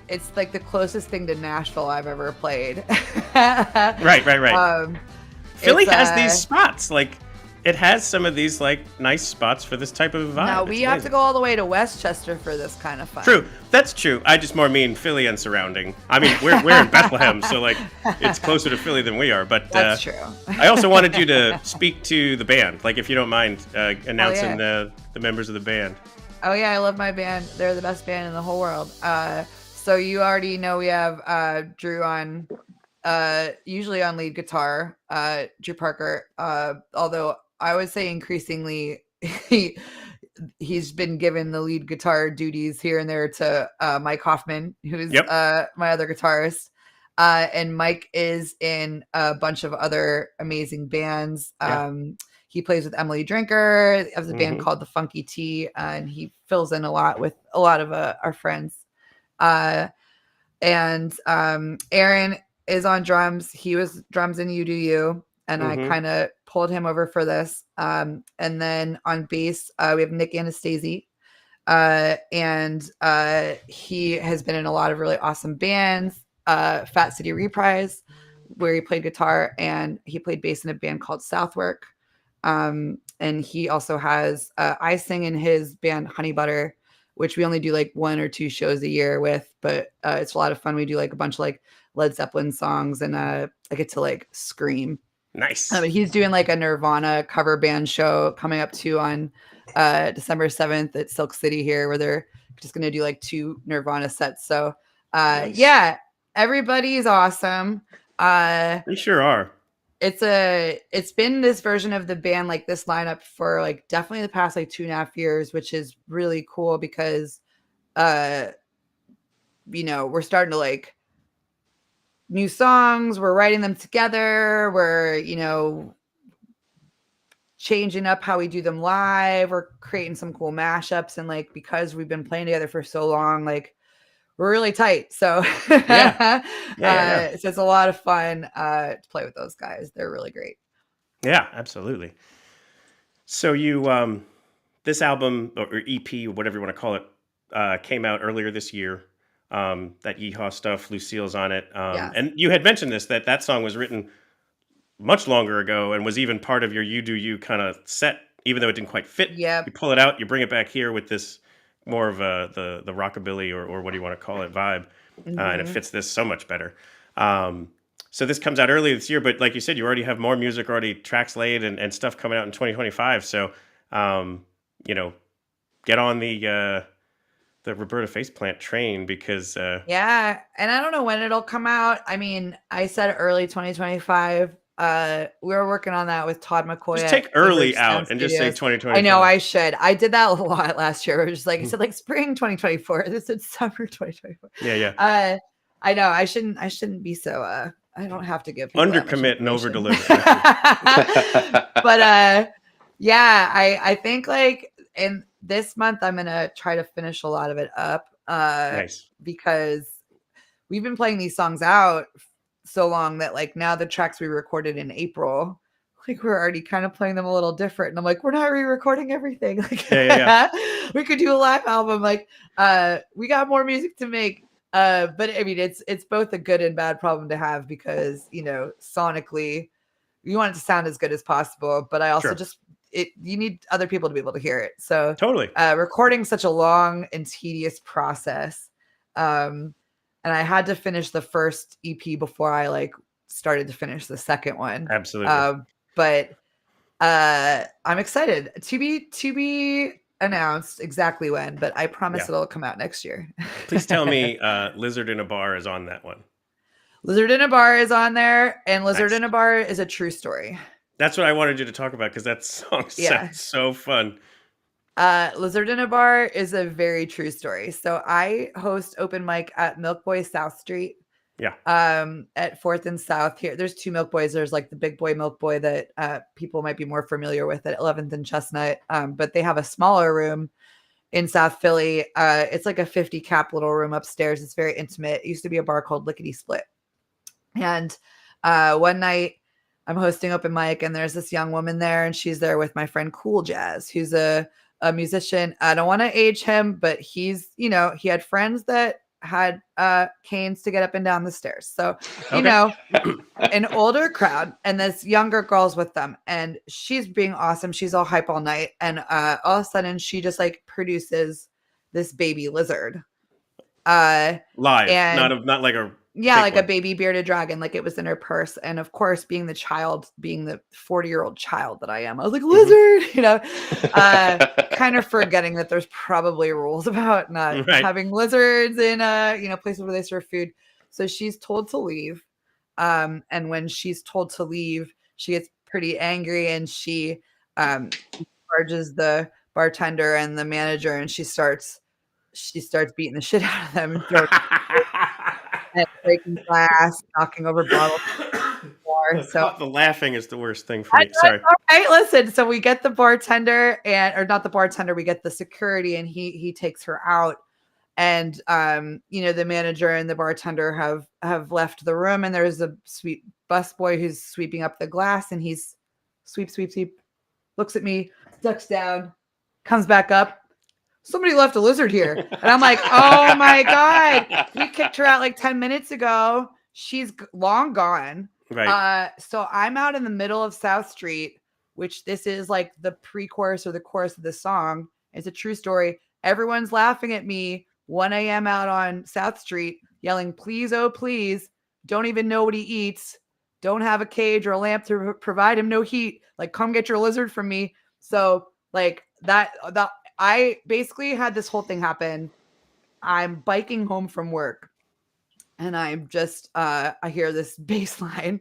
It's like the closest thing to Nashville I've ever played. Right. Philly has these spots. Like, it has some of these like nice spots for this type of vibe. Now we have to go all the way to Westchester for this kind of fun. True, that's true. I just more mean Philly and surrounding. I mean, we're in Bethlehem, so like it's closer to Philly than we are. But that's true. I also wanted you to speak to the band, like if you don't mind announcing the members of the band. Oh yeah, I love my band. They're the best band in the whole world. So you already know we have Drew on, usually on lead guitar, Drew Parker. Although I would say increasingly he's been given the lead guitar duties here and there to Mike Hoffman, who's my other guitarist. And Mike is in a bunch of other amazing bands. He plays with Emily Drinker. He has a band called The Funky Tea, and he fills in a lot with a lot of our friends. And Aaron is on drums. He was drums in You Do You, and I kind of pulled him over for this. And then on bass, we have Nick Anastasi. And he has been in a lot of really awesome bands. Fat City Reprise, where he played guitar, and he played bass in a band called Southwark. And he also has I sing in his band Honey Butter, which we only do like 1 or 2 shows a year with, but it's a lot of fun. We do like a bunch of like Led Zeppelin songs, and I get to like scream. Nice. But he's doing like a Nirvana cover band show coming up too on December 7th at Silk City here, where they're just going to do like 2 Nirvana sets. So Nice. yeah, everybody's awesome. They sure are. It's been this version of the band, like this lineup, for like definitely the past like 2.5 years, which is really cool because we're starting to like new songs, we're writing them together, we're changing up how we do them live, we're creating some cool mashups, and like because we've been playing together for so long, like we're really tight. So Yeah. So it's a lot of fun to play with those guys. They're really great. Yeah, absolutely. So you this album or EP or whatever you want to call it came out earlier this year. That Yee Haw Stuff, Lucille's on it. Yes. And you had mentioned that song was written much longer ago and was even part of your You Do You kind of set, even though it didn't quite fit. Yep. You pull it out, you bring it back here with this more of the rockabilly or what do you want to call it vibe. And it fits this so much better. So this comes out early this year, but like you said, you already have more music, already tracks laid and stuff coming out in 2025. So, get on the Roberta Faceplant train because Yeah, and I don't know when it'll come out. I mean, I said early 2025. We were working on that with Todd McCoy. just at take early Cambridge out Sound and just say Studios. 2025. I know I should. I did that a lot last year. I was just like, I said like spring 2024. This is summer 2024. Yeah. I know I shouldn't be so. I don't have to give people that much Undercommit and over information. deliver. But yeah, I think like in this month I'm gonna try to finish a lot of it up. Nice. Because we've been playing these songs out so long that like now the tracks we recorded in April, like we're already kind of playing them a little different. And I'm like, we're not re-recording everything. Like we could do a live album. Like we got more music to make. But I mean it's both a good and bad problem to have because sonically you want it to sound as good as possible, but I also you need other people to be able to hear it. So Totally. recording such a long and tedious process. And I had to finish the first EP before I like started to finish the second one. Absolutely. But I'm excited to be announced exactly when, but I promise it'll come out next year. Please tell me Lizard in a Bar is on that one. Lizard in a Bar is on there, and Lizard Nice. in a Bar is a true story. That's what I wanted you to talk about because that song sounds so fun. Lizard in a Bar is a very true story. So I host open mic at Milk Boy South Street. Yeah. At 4th and South here. There's 2 Milk Boys. There's like the Big Boy Milk Boy that people might be more familiar with at 11th and Chestnut. But they have a smaller room in South Philly. It's like a 50 cap little room upstairs. It's very intimate. It used to be a bar called Lickety Split. And one night I'm hosting open mic and there's this young woman there and she's there with my friend Cool Jazz, who's a musician. I don't want to age him, but he's, he had friends that had canes to get up and down the stairs. So, an older crowd and this younger girl's with them and she's being awesome. She's all hype all night. And all of a sudden she just like produces this baby lizard. Live, and not like a like one. a baby bearded dragon, like it was in her purse. And of course, being the 40-year-old child that I am, I was like, lizard, kind of forgetting that there's probably rules about not having lizards in places where they serve food. So she's told to leave. And when she's told to leave, she gets pretty angry and she charges the bartender and the manager and she starts beating the shit out of them and throwing and breaking glass, knocking over bottles. So the laughing is the worst thing for me. Sorry. All right, listen. So we get the bartender or not the bartender. We get the security, and he takes her out. And the manager and the bartender have left the room, and there's a sweet busboy who's sweeping up the glass, and he's sweep, looks at me, ducks down, comes back up. Somebody left a lizard here. And I'm like, oh my God. We kicked her out like 10 minutes ago. She's long gone. Right. So I'm out in the middle of South Street, which this is like the pre-chorus or the chorus of the song. It's a true story. Everyone's laughing at me 1 a.m. out on South Street, yelling, please, oh, please. Don't even know what he eats. Don't have a cage or a lamp to provide him no heat. Like, come get your lizard from me. So like that I basically had this whole thing happen. I'm biking home from work, and I'm just I hear this bass line.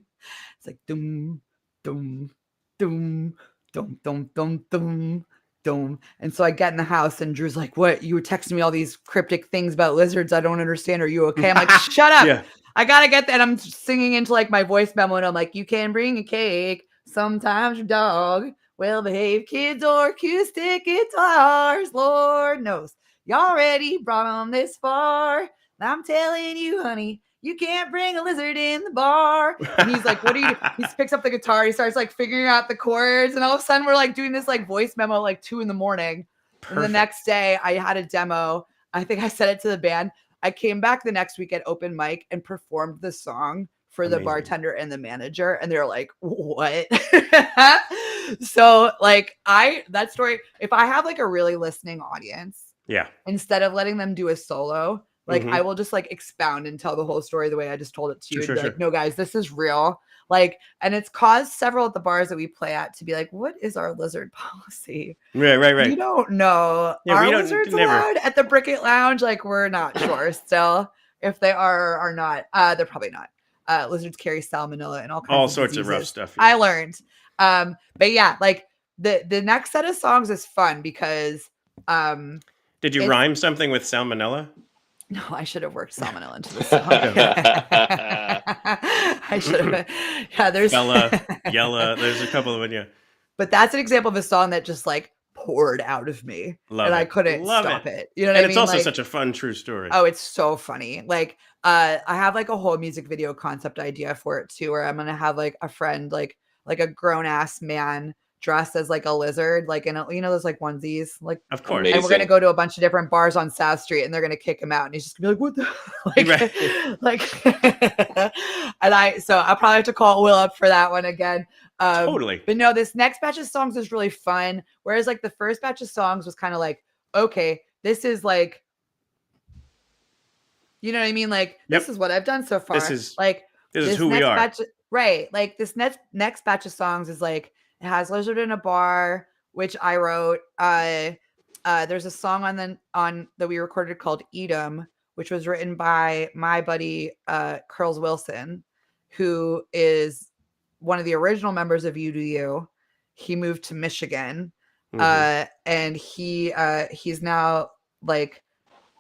It's like dum dum dum dum dum dum dum dum. And so I get in the house, and Drew's like, "What? You were texting me all these cryptic things about lizards. I don't understand. Are you okay?" I'm like, "Shut up. Yeah. I gotta get that." And I'm singing into like my voice memo, and I'm like, "You can bring a cake. Sometimes your dog well-behaved kids or acoustic guitars. Lord knows you already brought them this far. And I'm telling you, honey, you can't bring a lizard in the bar." And he's like, "What do you do?" He picks up the guitar. He starts like figuring out the chords. And all of a sudden we're like doing this like voice memo like 2 a.m. And the next day I had a demo. I think I sent it to the band. I came back the next week at open mic and performed the song for the bartender and the manager, and they're like, "What?" So like that story, if I have like a really listening audience, Yeah. instead of letting them do a solo, like I will just like expound and tell the whole story the way I just told it to you. Sure, And be like, no guys, this is real. Like, and it's caused several at the bars that we play at to be like, what is our lizard policy? Right. We don't know. Yeah, Are we don't- lizards never. allowed at the Bricket Lounge? Like, we're not sure still if they are or not. They're probably not. Lizards carry salmonella and all sorts of rough diseases. stuff. Yeah. I learned. But yeah, like the next set of songs is fun because Did you rhyme something with salmonella? no, I should have worked salmonella into the song. I should have. Yeah, there's Yella. There's a couple of them. Yeah. But that's an example of a song that just like poured out of me, and I couldn't stop it. You know what I mean? And it's also like, such a fun, true story. oh, it's so funny. Like, I have like a whole music video concept idea for it too, where I'm gonna have like a friend, like a grown ass man dressed as like a lizard, like in a, those like onesies, like Of course. Amazing. and we're gonna go to a bunch of different bars on South Street, and they're gonna kick him out, and he's just gonna be like, "What the?" like, and so I'll probably have to call Will up for that one again. Totally. But no, this next batch of songs is really fun. Whereas like the first batch of songs was kind of like, okay, this is like, you know what I mean? Like, this is what I've done so far. This is this who we are. Batch, right. Like this next batch of songs is like, it has Lizard in a Bar, which I wrote. There's a song on that we recorded called Eat 'Em, which was written by my buddy Curls Wilson, who is one of the original members of You Do You. He moved to Michigan, and he's now like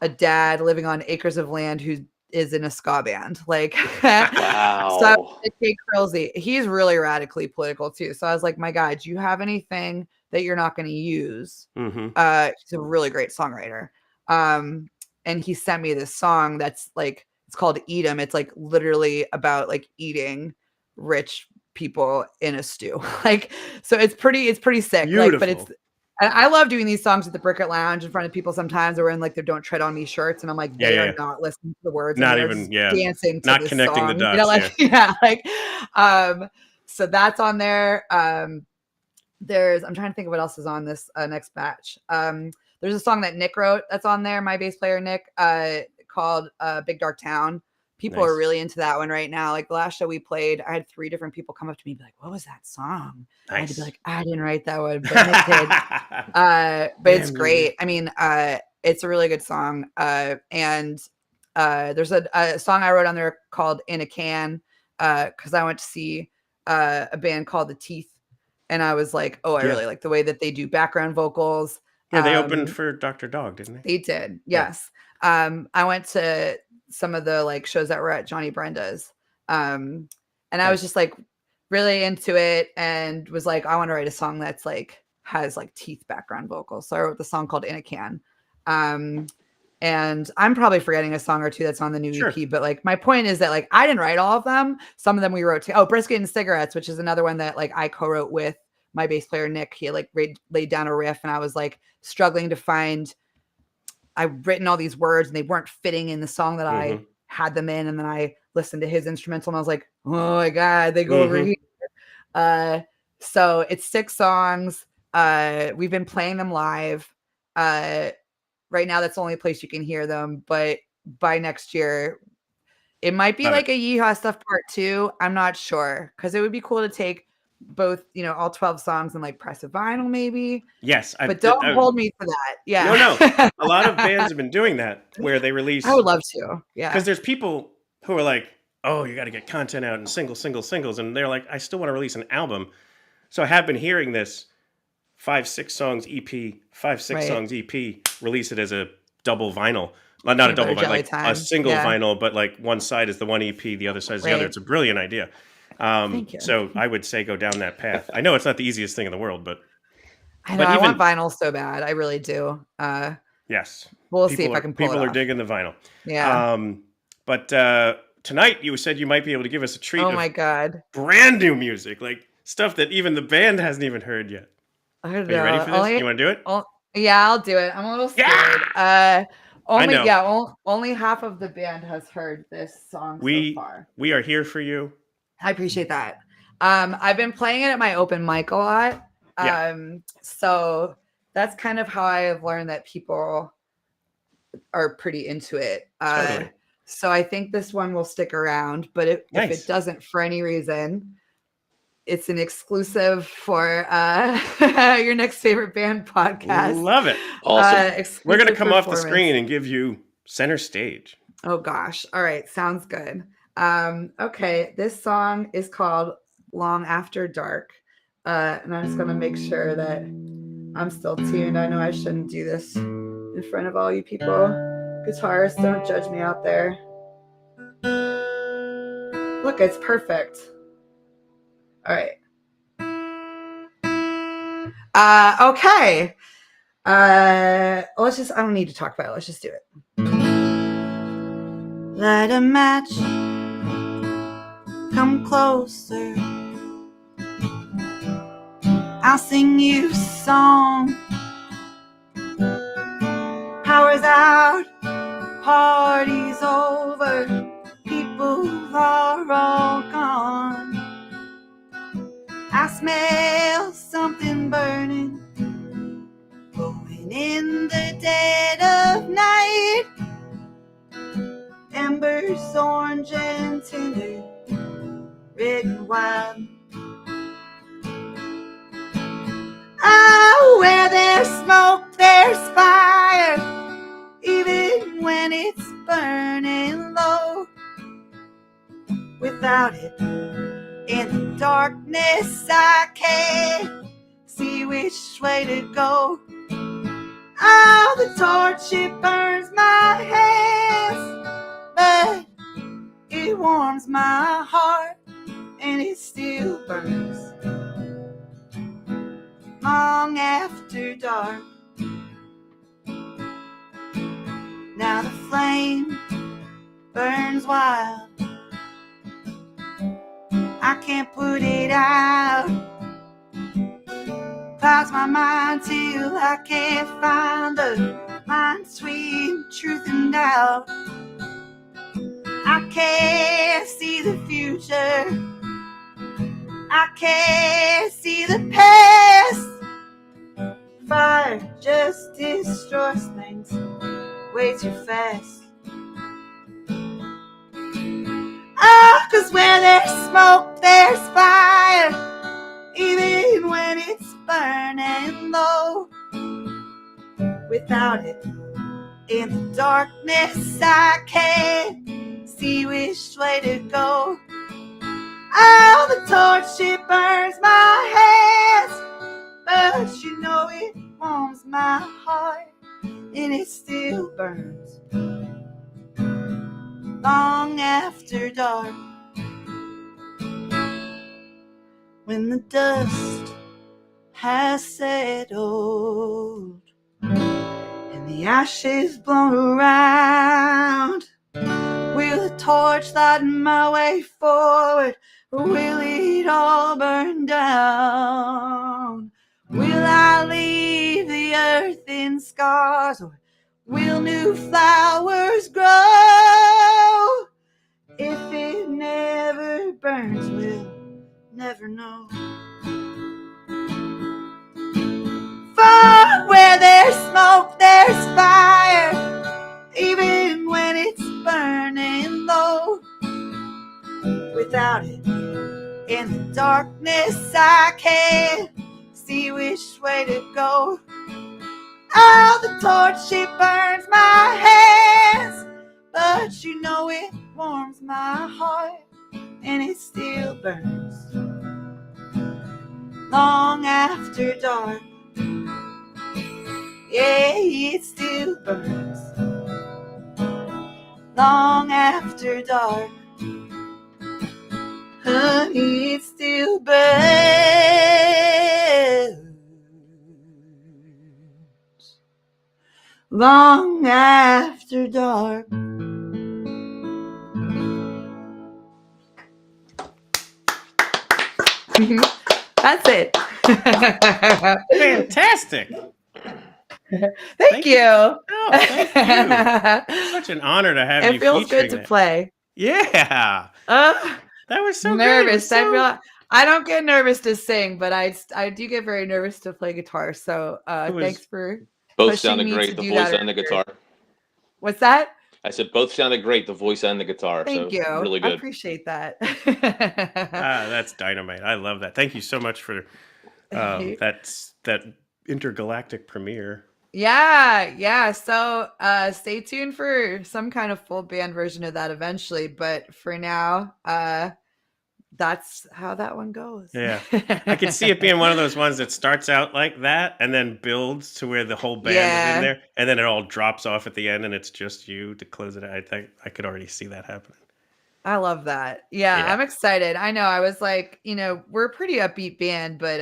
a dad living on acres of land who is in a ska band. Like, Wow. So Jake Curlsy, he's really radically political too. So I was like, my guy, do you have anything that you're not going to use? He's a really great songwriter. And he sent me this song that's like, it's called Eat 'Em. It's like literally about like eating rich people in a stew. Like, so it's pretty sick. Beautiful. Like, but it's, and I love doing these songs at the Bricket Lounge in front of people sometimes. They're wearing like their "Don't Tread on Me" shirts, and I'm like, they are not listening to the words. Not they're even, just dancing to not this connecting song. the dots. You know, like, so that's on there. I'm trying to think of what else is on this next batch. There's a song that Nick wrote that's on there, my bass player Nick, called Big Dark Town. People are really into that one right now. Like the last show we played, I had 3 different people come up to me and be like, "What was that song?" I had to be like, "I didn't write that one, but Nick did." But it's great. I mean, it's a really good song. And there's a song I wrote on there called "In a Can," because I went to see a band called The Teeth, and I was like, "Oh, I really like the way that they do background vocals." Yeah, they opened for Dr. Dog, didn't they? They did, yes. I went to some of the like shows that were at Johnny Brenda's, and I was just like really into it, and was like, I want to write a song that's like has like Teeth background vocals. So I wrote the song called "In a Can." And I'm probably forgetting a song or two that's on the new Sure. EP, but like my point is that like I didn't write all of them. Some of them we wrote. Brisket and Cigarettes, which is another one that like I co-wrote with my bass player Nick. He like laid down a riff, and I was like struggling to find. I've written all these words, and they weren't fitting in the song that I had them in, and then I listened to his instrumental, and I was like, oh my god, they go over here. So it's 6 songs. We've been playing them live. Right now, that's the only place you can hear them. But by next year, it might be like a Yee Haw Stuff Part 2. I'm not sure, because it would be cool to take both, all 12 songs and like press a vinyl, maybe. Yes, but don't hold me to that. Yeah, no. A lot of bands have been doing that, where they release. I would love to. Yeah, because there's people who are like, oh, you got to get content out in singles, and they're like, I still want to release an album. So I have been hearing this 5-6 songs EP, 5-6 songs EP, release it as a double vinyl. Well, not a double vinyl, like a single vinyl, but like one side is the one EP, the other side is the other. It's a brilliant idea. Thank you. So I would say go down that path. I know it's not the easiest thing in the world, but I know I want vinyl so bad. I really do. Yes. We'll see if I can pull it off. People are digging the vinyl. Yeah. But tonight you said you might be able to give us a treat. Oh my God. Brand new music, like stuff that even the band hasn't even heard yet. I don't know. Are you ready for this? You want to do it? Yeah, I'll do it. I'm a little scared. Yeah! Only half of the band has heard this song so far. We are here for you. I appreciate that. I've been playing it at my open mic a lot. So that's kind of how I have learned that people are pretty into it. Totally. So I think this one will stick around, but if it doesn't for any reason, it's an exclusive for your next favorite band podcast. Love it. Awesome. We're going to come off the screen and give you center stage. Oh gosh. All right. Sounds good. Okay. This song is called Long After Dark. And I'm just going to make sure that I'm still tuned. I know I shouldn't do this in front of all you people. Guitarists, don't judge me out there. Look, it's perfect. All right. Okay. I don't need to talk about it. Let's just do it. Light a match. Come closer. I'll sing you a song. Power's out. Party's over. People are all gone. I smell something burning, going in the dead of night. Embers orange and tender, red and wild. Oh, where there's smoke, there's fire, even when it's burning low. Without it, in the darkness, I can't see which way to go. Oh, the torch, it burns my hands, but it warms my heart, and it still burns. Long after dark. Now the flame burns wild. I can't put it out. Clouds my mind till I can't find the line between truth and doubt. I can't see the future. I can't see the past. Fire just destroys things way too fast. Oh, 'cause where there's smoke, there's fire, even when it's burning low. Without it, in the darkness, I can't see which way to go. Oh, the torch, it burns my hands, but you know it warms my heart, and it still burns. Long after dark, when the dust has settled and the ashes blown around? Will the torch light my way forward, or will it all burn down? Will I leave the earth in scars, or will new flowers grow? If it never burns, we'll never know. For where there's smoke, there's fire, even when it's burning low. Without it, in the darkness, I can't see which way to go. Oh, the torch, it burns my hands, but you know it warms my heart, and it still burns long after dark. Yeah, it still burns long after dark. Honey, it still burns long after dark. That's it. Fantastic. Thank you. Oh, thank you. Such an honor to have you. It feels good featuring to that. play. Yeah. That was so Nervous. good. I don't get nervous to sing, but I do get very nervous to play guitar. So thanks for Both pushing sounded me great, to the do voice that and the earlier. guitar. What's that? I said both sounded great, the voice and the guitar. Thank so you. Really I good. appreciate that. That's dynamite. I love that. Thank you so much for that intergalactic premiere. Yeah. So stay tuned for some kind of full band version of that eventually. But for now, that's how that one goes. Yeah. I could see it being one of those ones that starts out like that and then builds to where the whole band is in there, and then it all drops off at the end and it's just you to close it out. I think I could already see that happening. I love that. Yeah, I'm excited. I know. I was like, we're a pretty upbeat band, but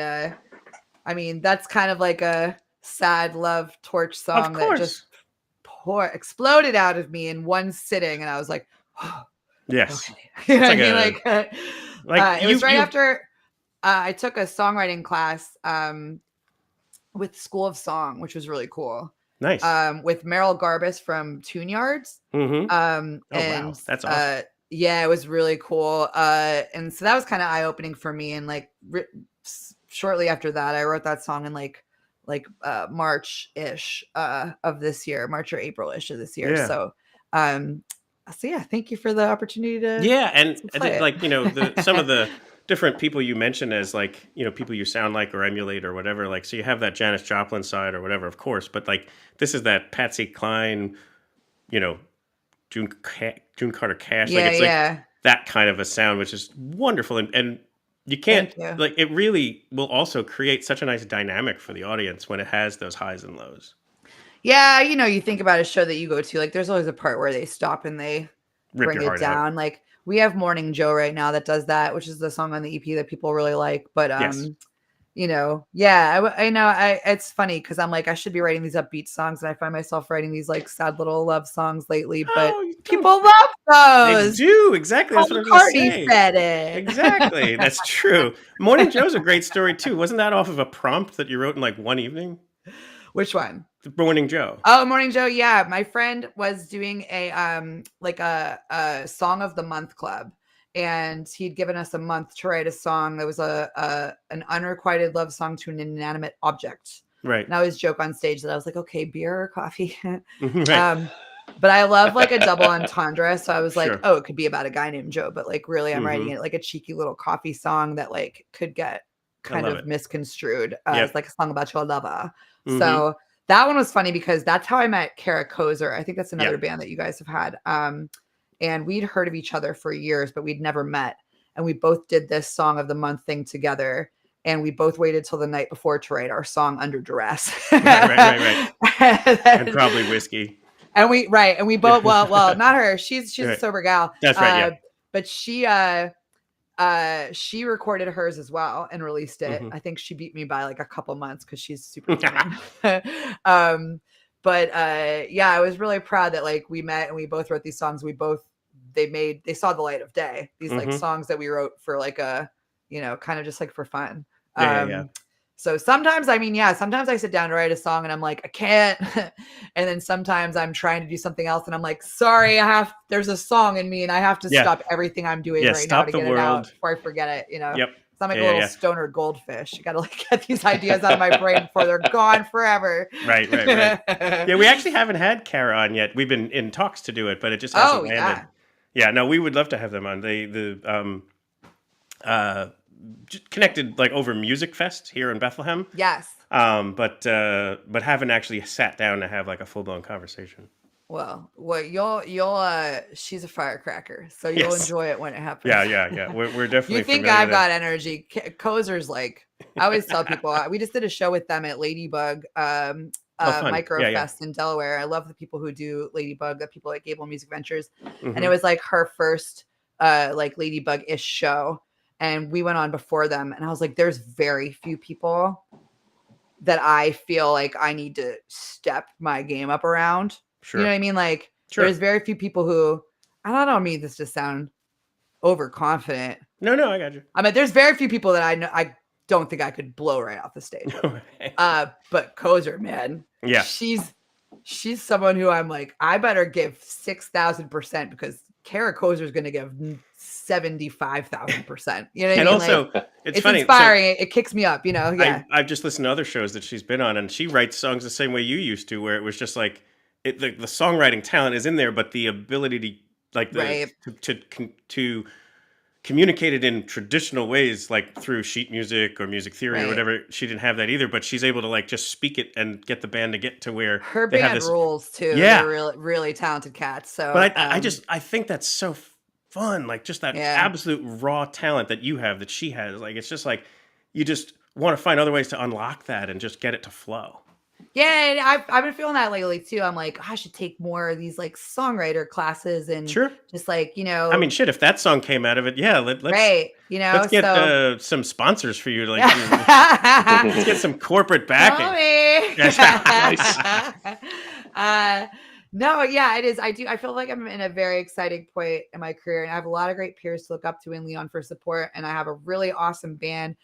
I mean, that's kind of like a sad love torch song that just exploded out of me in one sitting, and I was like, oh, yes. Okay. You know what I mean? It was right after I took a songwriting class with School of Song, which was really cool. Nice. With Meryl Garbus from Tune Yards. Mm-hmm. And wow. That's awesome. Yeah, it was really cool. And so that was kind of eye-opening for me. And like shortly after that, I wrote that song in like March-ish of this year, March or April-ish of this year. Yeah. So yeah, thank you for the opportunity to and play like some of the different people you mentioned as like people you sound like or emulate or whatever, like, so you have that Janis Joplin side or whatever, of course, but like this is that Patsy Cline, June Carter Cash, like it's like that kind of a sound, which is wonderful, and you can't like, it really will also create such a nice dynamic for the audience when it has those highs and lows. Yeah, you think about a show that you go to, like there's always a part where they stop and they bring it down. Out. Like we have Morning Joe right now that does that, which is the song on the EP that people really like. But I know. It's funny because I'm like, I should be writing these upbeat songs, and I find myself writing these like sad little love songs lately. But people love those. They do, exactly. That's what I was going to say. Said it. Exactly, that's true. Morning Joe's a great story too. Wasn't that off of a prompt that you wrote in like one evening? Which one? The Morning Joe. Oh, Morning Joe. Yeah. My friend was doing a song of the month club, and he'd given us a month to write a song that was an unrequited love song to an inanimate object. Right. And I always joke on stage that I was like, okay, beer or coffee. Right. But I love like a double entendre. So I was like, it could be about a guy named Joe, but like really I'm writing it like a cheeky little coffee song that like could get kind of misconstrued as like a song about your lover. Mm-hmm. So that one was funny because that's how I met Kara Kozer. I think that's another band that you guys have had. And we'd heard of each other for years, but we'd never met. And we both did this song of the month thing together. And we both waited till the night before to write our song under duress. Right. And probably whiskey. And we both, well, not her. She's a sober gal. That's right. But she recorded hers as well and released it. I think she beat me by like a couple months because she's super yeah, I was really proud that like we met and we both wrote these songs. They saw the light of day. These like songs that we wrote for like a, kind of just like for fun. Yeah. So sometimes I sit down to write a song and I'm like, I can't. And then sometimes I'm trying to do something else and I'm like, sorry, there's a song in me and I have to stop everything I'm doing right now to get it out before I forget it, Yep. So I'm like a little stoner goldfish. You got to like get these ideas out of my brain before they're gone forever. Right. Yeah, we actually haven't had Kara on yet. We've been in talks to do it, but it just hasn't landed. Yeah, no, we would love to have them on. They connected like over Music Fest here in Bethlehem. Yes. But haven't actually sat down to have like a full blown conversation. Well, she's a firecracker, so you'll enjoy it when it happens. Yeah. We're definitely. You think I've got energy? Kozer's like, I always tell people, we just did a show with them at Ladybug Micro Fest in Delaware. I love the people who do Ladybug, the people at Gable Music Ventures, and it was like her first like Ladybug-ish show, and we went on before them, and I was like, there's very few people that I feel like I need to step my game up around. Sure. You know what I mean? Like, there's very few people who, I don't mean this to sound overconfident. No, I got you. I mean, there's very few people that I don't think I could blow right off the stage. But Kozer, man. Yeah. She's someone who I'm like, I better give 6,000% because Kara Kozer is going to give 75,000%. You know what I mean? And also, like, it's funny. Inspiring. It kicks me up, Yeah. I've just listened to other shows that she's been on, and she writes songs the same way you used to, where it was just like, the songwriting talent is in there, but the ability to to communicate it in traditional ways, like through sheet music or music theory or whatever, she didn't have that either. But she's able to like just speak it and get the band to get to where her band rules too. Yeah, they're really, really talented cats. So, but I think that's so fun. Like just that absolute raw talent that you have, that she has. Like it's just like you just want to find other ways to unlock that and just get it to flow. Yeah, and I've been feeling that lately too. I'm like, I should take more of these like songwriter classes and just like, I mean, shit, if that song came out of it, let's let's get some sponsors for you. Like, let's get some corporate backing. No, it is. I feel like I'm in a very exciting point in my career, and I have a lot of great peers to look up to in Leon for support, and I have a really awesome band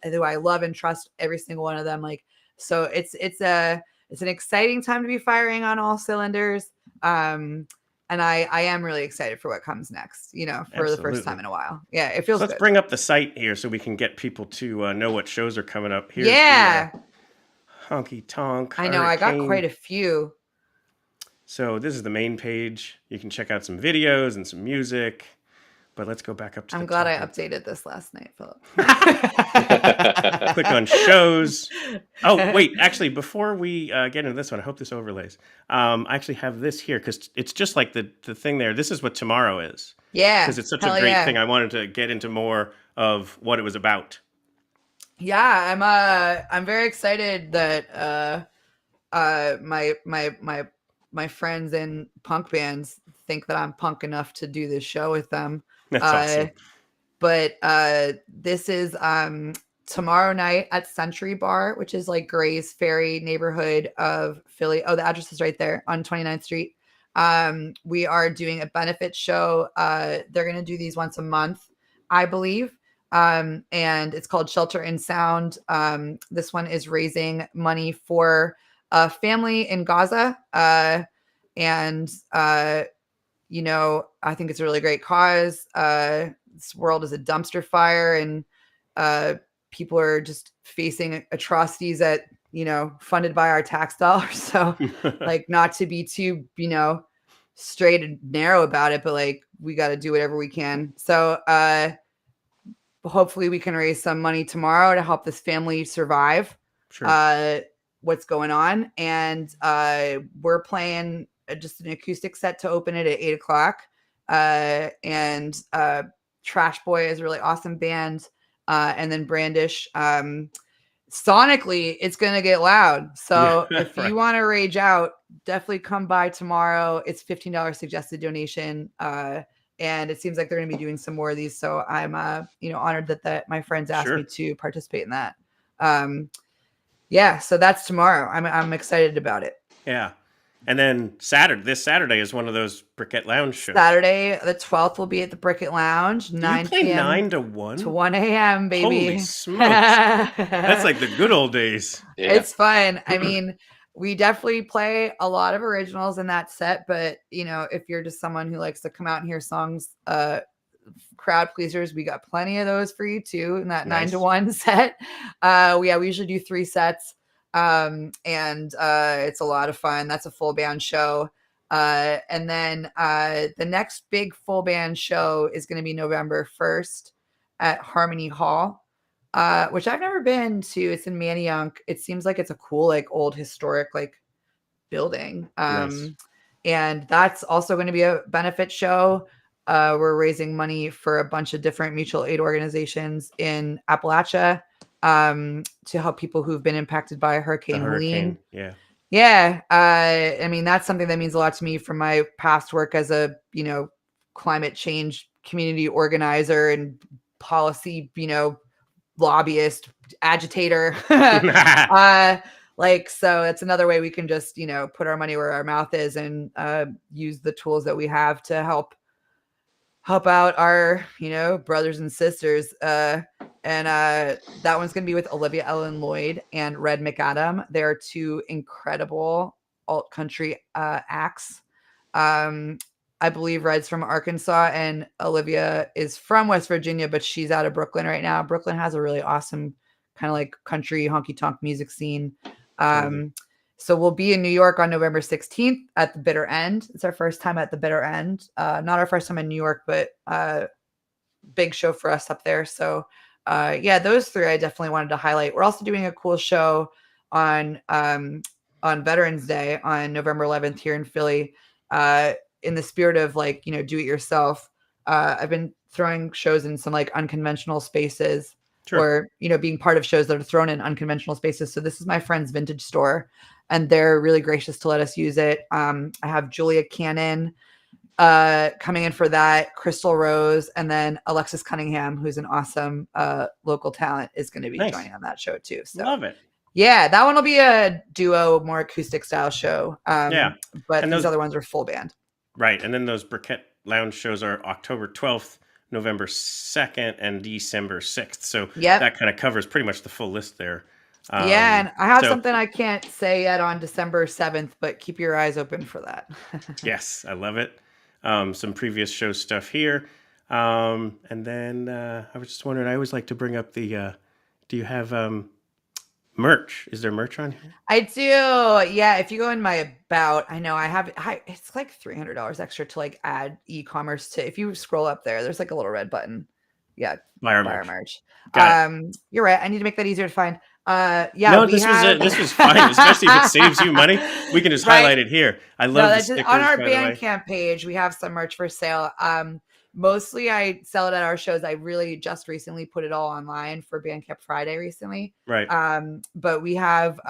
who I love and trust every single one of them. Like. So it's an exciting time to be firing on all cylinders. And I am really excited for what comes next, for the first time in a while. Yeah, it feels Let's bring up the site here so we can get people to know what shows are coming up. Here's honky tonk. I know, I got quite a few. So this is the main page. You can check out some videos and some music. But let's go back up to I'm glad I updated this last night, Philip. Click on shows. Oh, wait. Actually, before we get into this one, I hope this overlays. I actually have this here because it's just like the thing there. This is what tomorrow is. Yeah. Because it's such a great thing. I wanted to get into more of what it was about. Yeah, I'm very excited that my friends in punk bands think that I'm punk enough to do this show with them. That's awesome. But this is tomorrow night at Century Bar, which is like Gray's Ferry neighborhood of Philly. Oh, the address is right there on 29th Street. We are doing a benefit show. They're going to do these once a month, I believe. And it's called Shelter and Sound. This one is raising money for a family in Gaza. I think it's a really great cause. This world is a dumpster fire, and people are just facing atrocities that, funded by our tax dollars. So like, not to be too, straight and narrow about it, but like, we got to do whatever we can. So hopefully we can raise some money tomorrow to help this family survive what's going on. And we're playing just an acoustic set to open it at 8:00. And Trash Boy is a really awesome band. And then Brandish, sonically, it's going to get loud. So if you want to rage out, definitely come by tomorrow. It's $15 suggested donation. And it seems like they're going to be doing some more of these. So I'm, honored that my friends asked me to participate in that. So that's tomorrow. I'm excited about it. Yeah. And then this Saturday is one of those Briquette Lounge shows. Saturday the 12th will be at the Briquette Lounge, Do 9 you play p.m. 9 to 1? to 1 a.m., baby. Holy smokes. That's like the good old days. Yeah. It's fun. I mean, we definitely play a lot of originals in that set, but you know, if you're just someone who likes to come out and hear songs, crowd pleasers, we got plenty of those for you too in that 9 to 1 set. We usually do 3 sets. And it's a lot of fun. That's a full band show. And then the next big full band show is going to be November 1st at Harmony Hall. Which I've never been to. It's in Manayunk. It seems like it's a cool, like old historic, like building. Nice. And that's also going to be a benefit show. We're raising money for a bunch of different mutual aid organizations in Appalachia to help people who've been impacted by Hurricane Helene. Yeah. Yeah. I mean, that's something that means a lot to me from my past work as a, climate change community organizer and policy, lobbyist, agitator. So that's another way we can just, put our money where our mouth is and use the tools that we have to help out our, brothers and sisters. And that one's going to be with Olivia Ellen Lloyd and Red McAdam. They're 2 incredible alt country acts. I believe Red's from Arkansas and Olivia is from West Virginia, but she's out of Brooklyn right now. Brooklyn has a really awesome kind of like country honky tonk music scene. So we'll be in New York on November 16th at the Bitter End. It's our first time at the Bitter End. Not our first time in New York, but big show for us up there. So those 3 I definitely wanted to highlight. We're also doing a cool show on Veterans Day on November 11th here in Philly. In the spirit of like, do it yourself. I've been throwing shows in some like unconventional spaces or, being part of shows that are thrown in unconventional spaces. So this is my friend's vintage store and they're really gracious to let us use it. I have Julia Cannon coming in for that, Crystal Rose, and then Alexis Cunningham, who's an awesome local talent, is going to be joining on that show too. So love it. Yeah, that one will be a duo, more acoustic style show. But these other ones are full band. Right. And then those Briquette Lounge shows are October 12th, November 2nd, and December 6th. So that kind of covers pretty much the full list there. And I have something I can't say yet on December 7th, but keep your eyes open for that. Yes, I love it. Some previous show stuff here. And then I was just wondering, I always like to bring up the, do you have merch? Is there merch on here? I do. Yeah. If you go in my about, I know I have, it's like $300 extra to like add e-commerce to, if you scroll up there, there's like a little red button. Yeah. Buy our merch. You're right. I need to make that easier to find. No, this was fine, especially if it saves you money. We can just highlight it here. I love the stickers, on our Bandcamp page. We have some merch for sale. Mostly I sell it at our shows. I really just recently put it all online for Bandcamp Friday recently. Right. But we have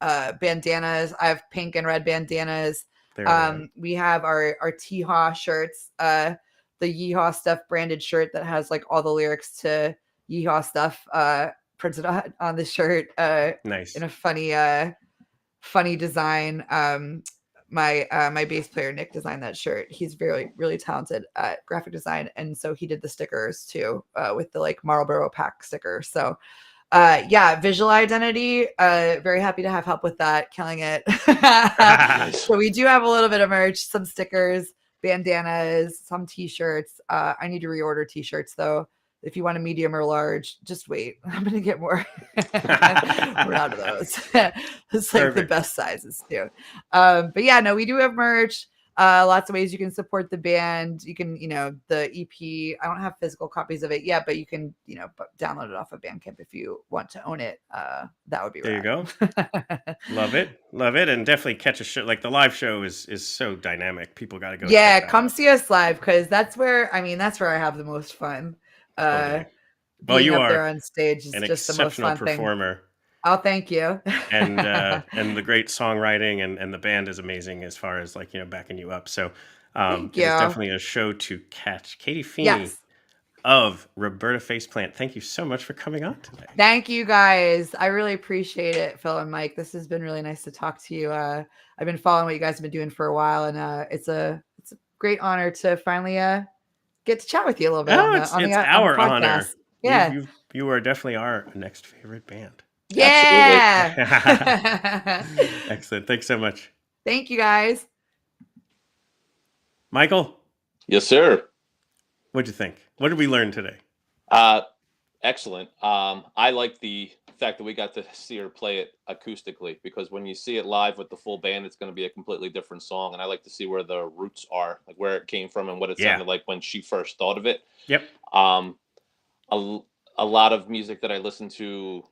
bandanas. I have pink and red bandanas. We have our Yee Haw shirts, the Yee Haw Stuff branded shirt that has like all the lyrics to Yee Haw Stuff printed on the shirt. Nice. In a funny design. My bass player Nick designed that shirt. He's really talented at graphic design, and so he did the stickers too, with the like Marlboro pack sticker. So visual identity, very happy to have help with that, killing it. So we do have a little bit of merch, some stickers, bandanas, some t-shirts. I need to reorder t-shirts though. If you want a medium or large, just wait. I'm going to get more. We're out of those. It's like the best sizes too. But yeah, no, we do have merch. Lots of ways you can support the band. You can, the EP, I don't have physical copies of it yet, but you can, download it off of Bandcamp if you want to own it. That would be there. Rad. You go. Love it. And definitely catch a show. Like the live show is so dynamic. People got to go. Yeah. Come see us live. Cause that's where I have the most fun. Well, you are there on stage is an just the most fun performer. Thing. Oh, thank you. and the great songwriting and the band is amazing as far as like backing you up. So it's definitely a show to catch. Katie Feeney, of Roberta Faceplant. Thank you so much for coming on today. Thank you guys. I really appreciate it, Phil and Mike. This has been really nice to talk to you. I've been following what you guys have been doing for a while, and it's a great honor to finally get to chat with you a little bit. It's our honor. Yeah, you are definitely our next favorite band. Yeah. Excellent. Thanks so much. Thank you, guys. Michael? Yes, sir. What'd you think? What did we learn today? Excellent. I like the fact that we got to see her play it acoustically, because when you see it live with the full band, it's going to be a completely different song. And I like to see where the roots are, like where it came from and what it sounded like when she first thought of it. Yep. A lot of music that I listen to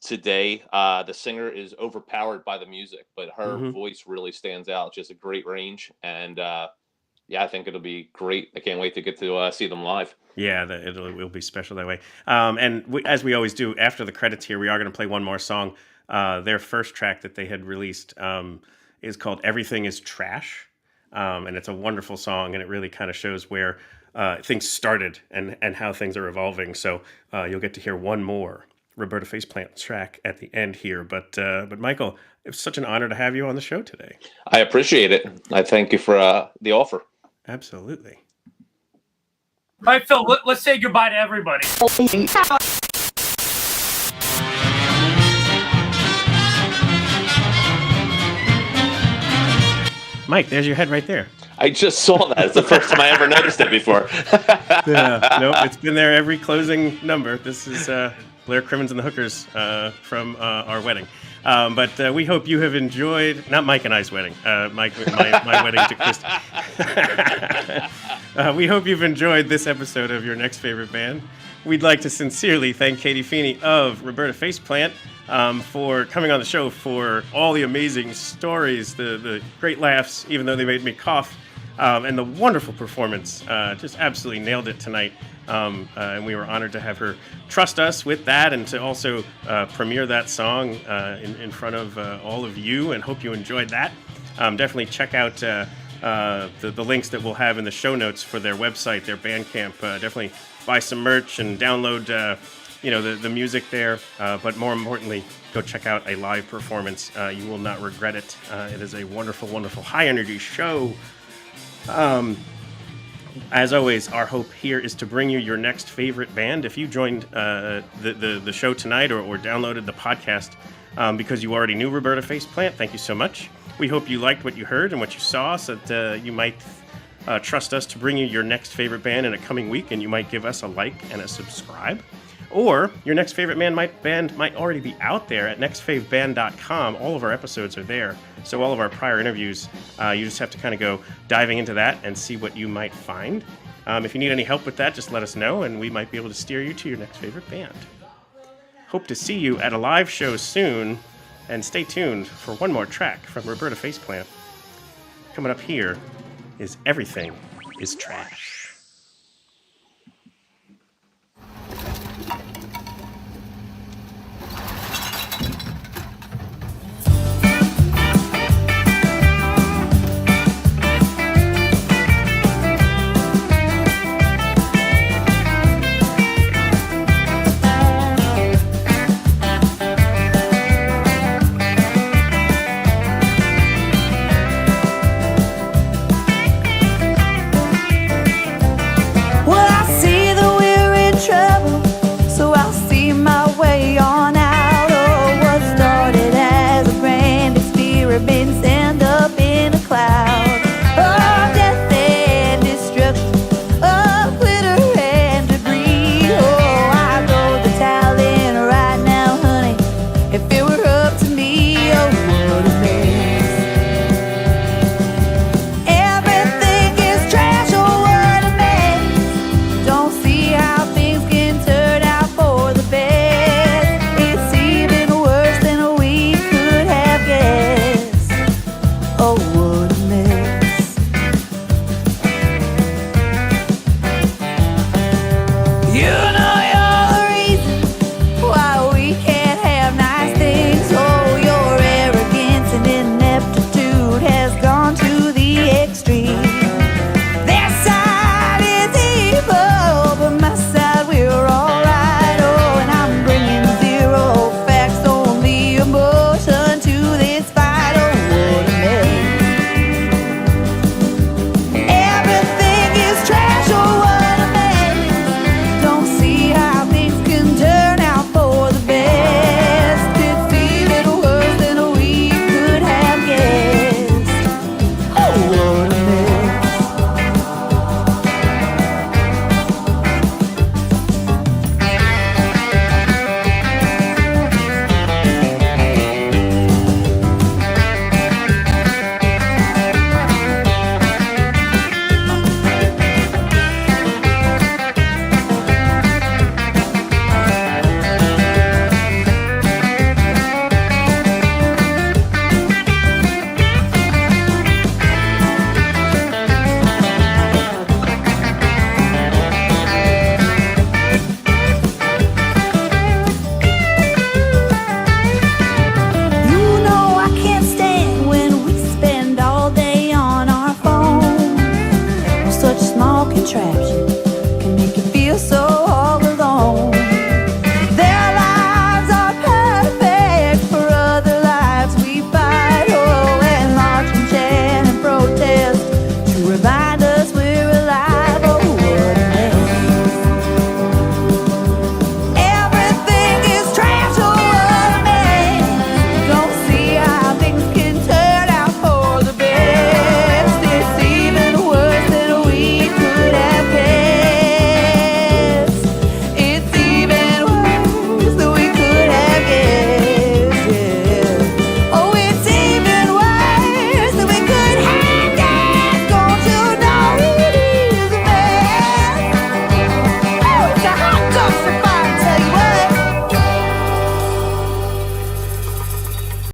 today, the singer is overpowered by the music, but her voice really stands out. Just a great range. And I think it'll be great. I can't wait to get to see them live. Yeah, it will be special that way. As we always do, after the credits here, we are going to play one more song. Their first track that they had released is called Everything is Trash. And it's a wonderful song, and it really kind of shows where things started and how things are evolving. So you'll get to hear one more Roberta Faceplant track at the end here. But Michael, it's such an honor to have you on the show today. I appreciate it. I thank you for the offer. Absolutely. All right, Phil, let's say goodbye to everybody. Mike, there's your head right there. I just saw that. It's the first time I ever noticed it before. Nope, it's been there every closing number. This is Blair Crimmins and the Hookers from our wedding. But we hope you have enjoyed, not Mike and I's wedding, my wedding to Christy. We hope you've enjoyed this episode of Your Next Favorite Band. We'd like to sincerely thank Katie Feeney of Roberta Faceplant for coming on the show, for all the amazing stories, the great laughs, even though they made me cough, and the wonderful performance. Just absolutely nailed it tonight. And we were honored to have her trust us with that, and to also premiere that song in front of all of you, and hope you enjoyed that. Definitely check out the links that we'll have in the show notes for their website, their Bandcamp. Definitely buy some merch and download the music there. But more importantly, go check out a live performance. You will not regret it. It is a wonderful, wonderful, high-energy show. As always, our hope here is to bring you your next favorite band. If you joined the show tonight or downloaded the podcast because you already knew Roberta Faceplant, thank you so much. We hope you liked what you heard and what you saw, so that you might trust us to bring you your next favorite band in a coming week, and you might give us a like and a subscribe. Or your next favorite band might already be out there at nextfaveband.com. All of our episodes are there. So all of our prior interviews, you just have to kind of go diving into that and see what you might find. If you need any help with that, just let us know, and we might be able to steer you to your next favorite band. Hope to see you at a live show soon, and stay tuned for one more track from Roberta Faceplant. Coming up here is Everything is Trash. Their side is evil, but my side Florida man.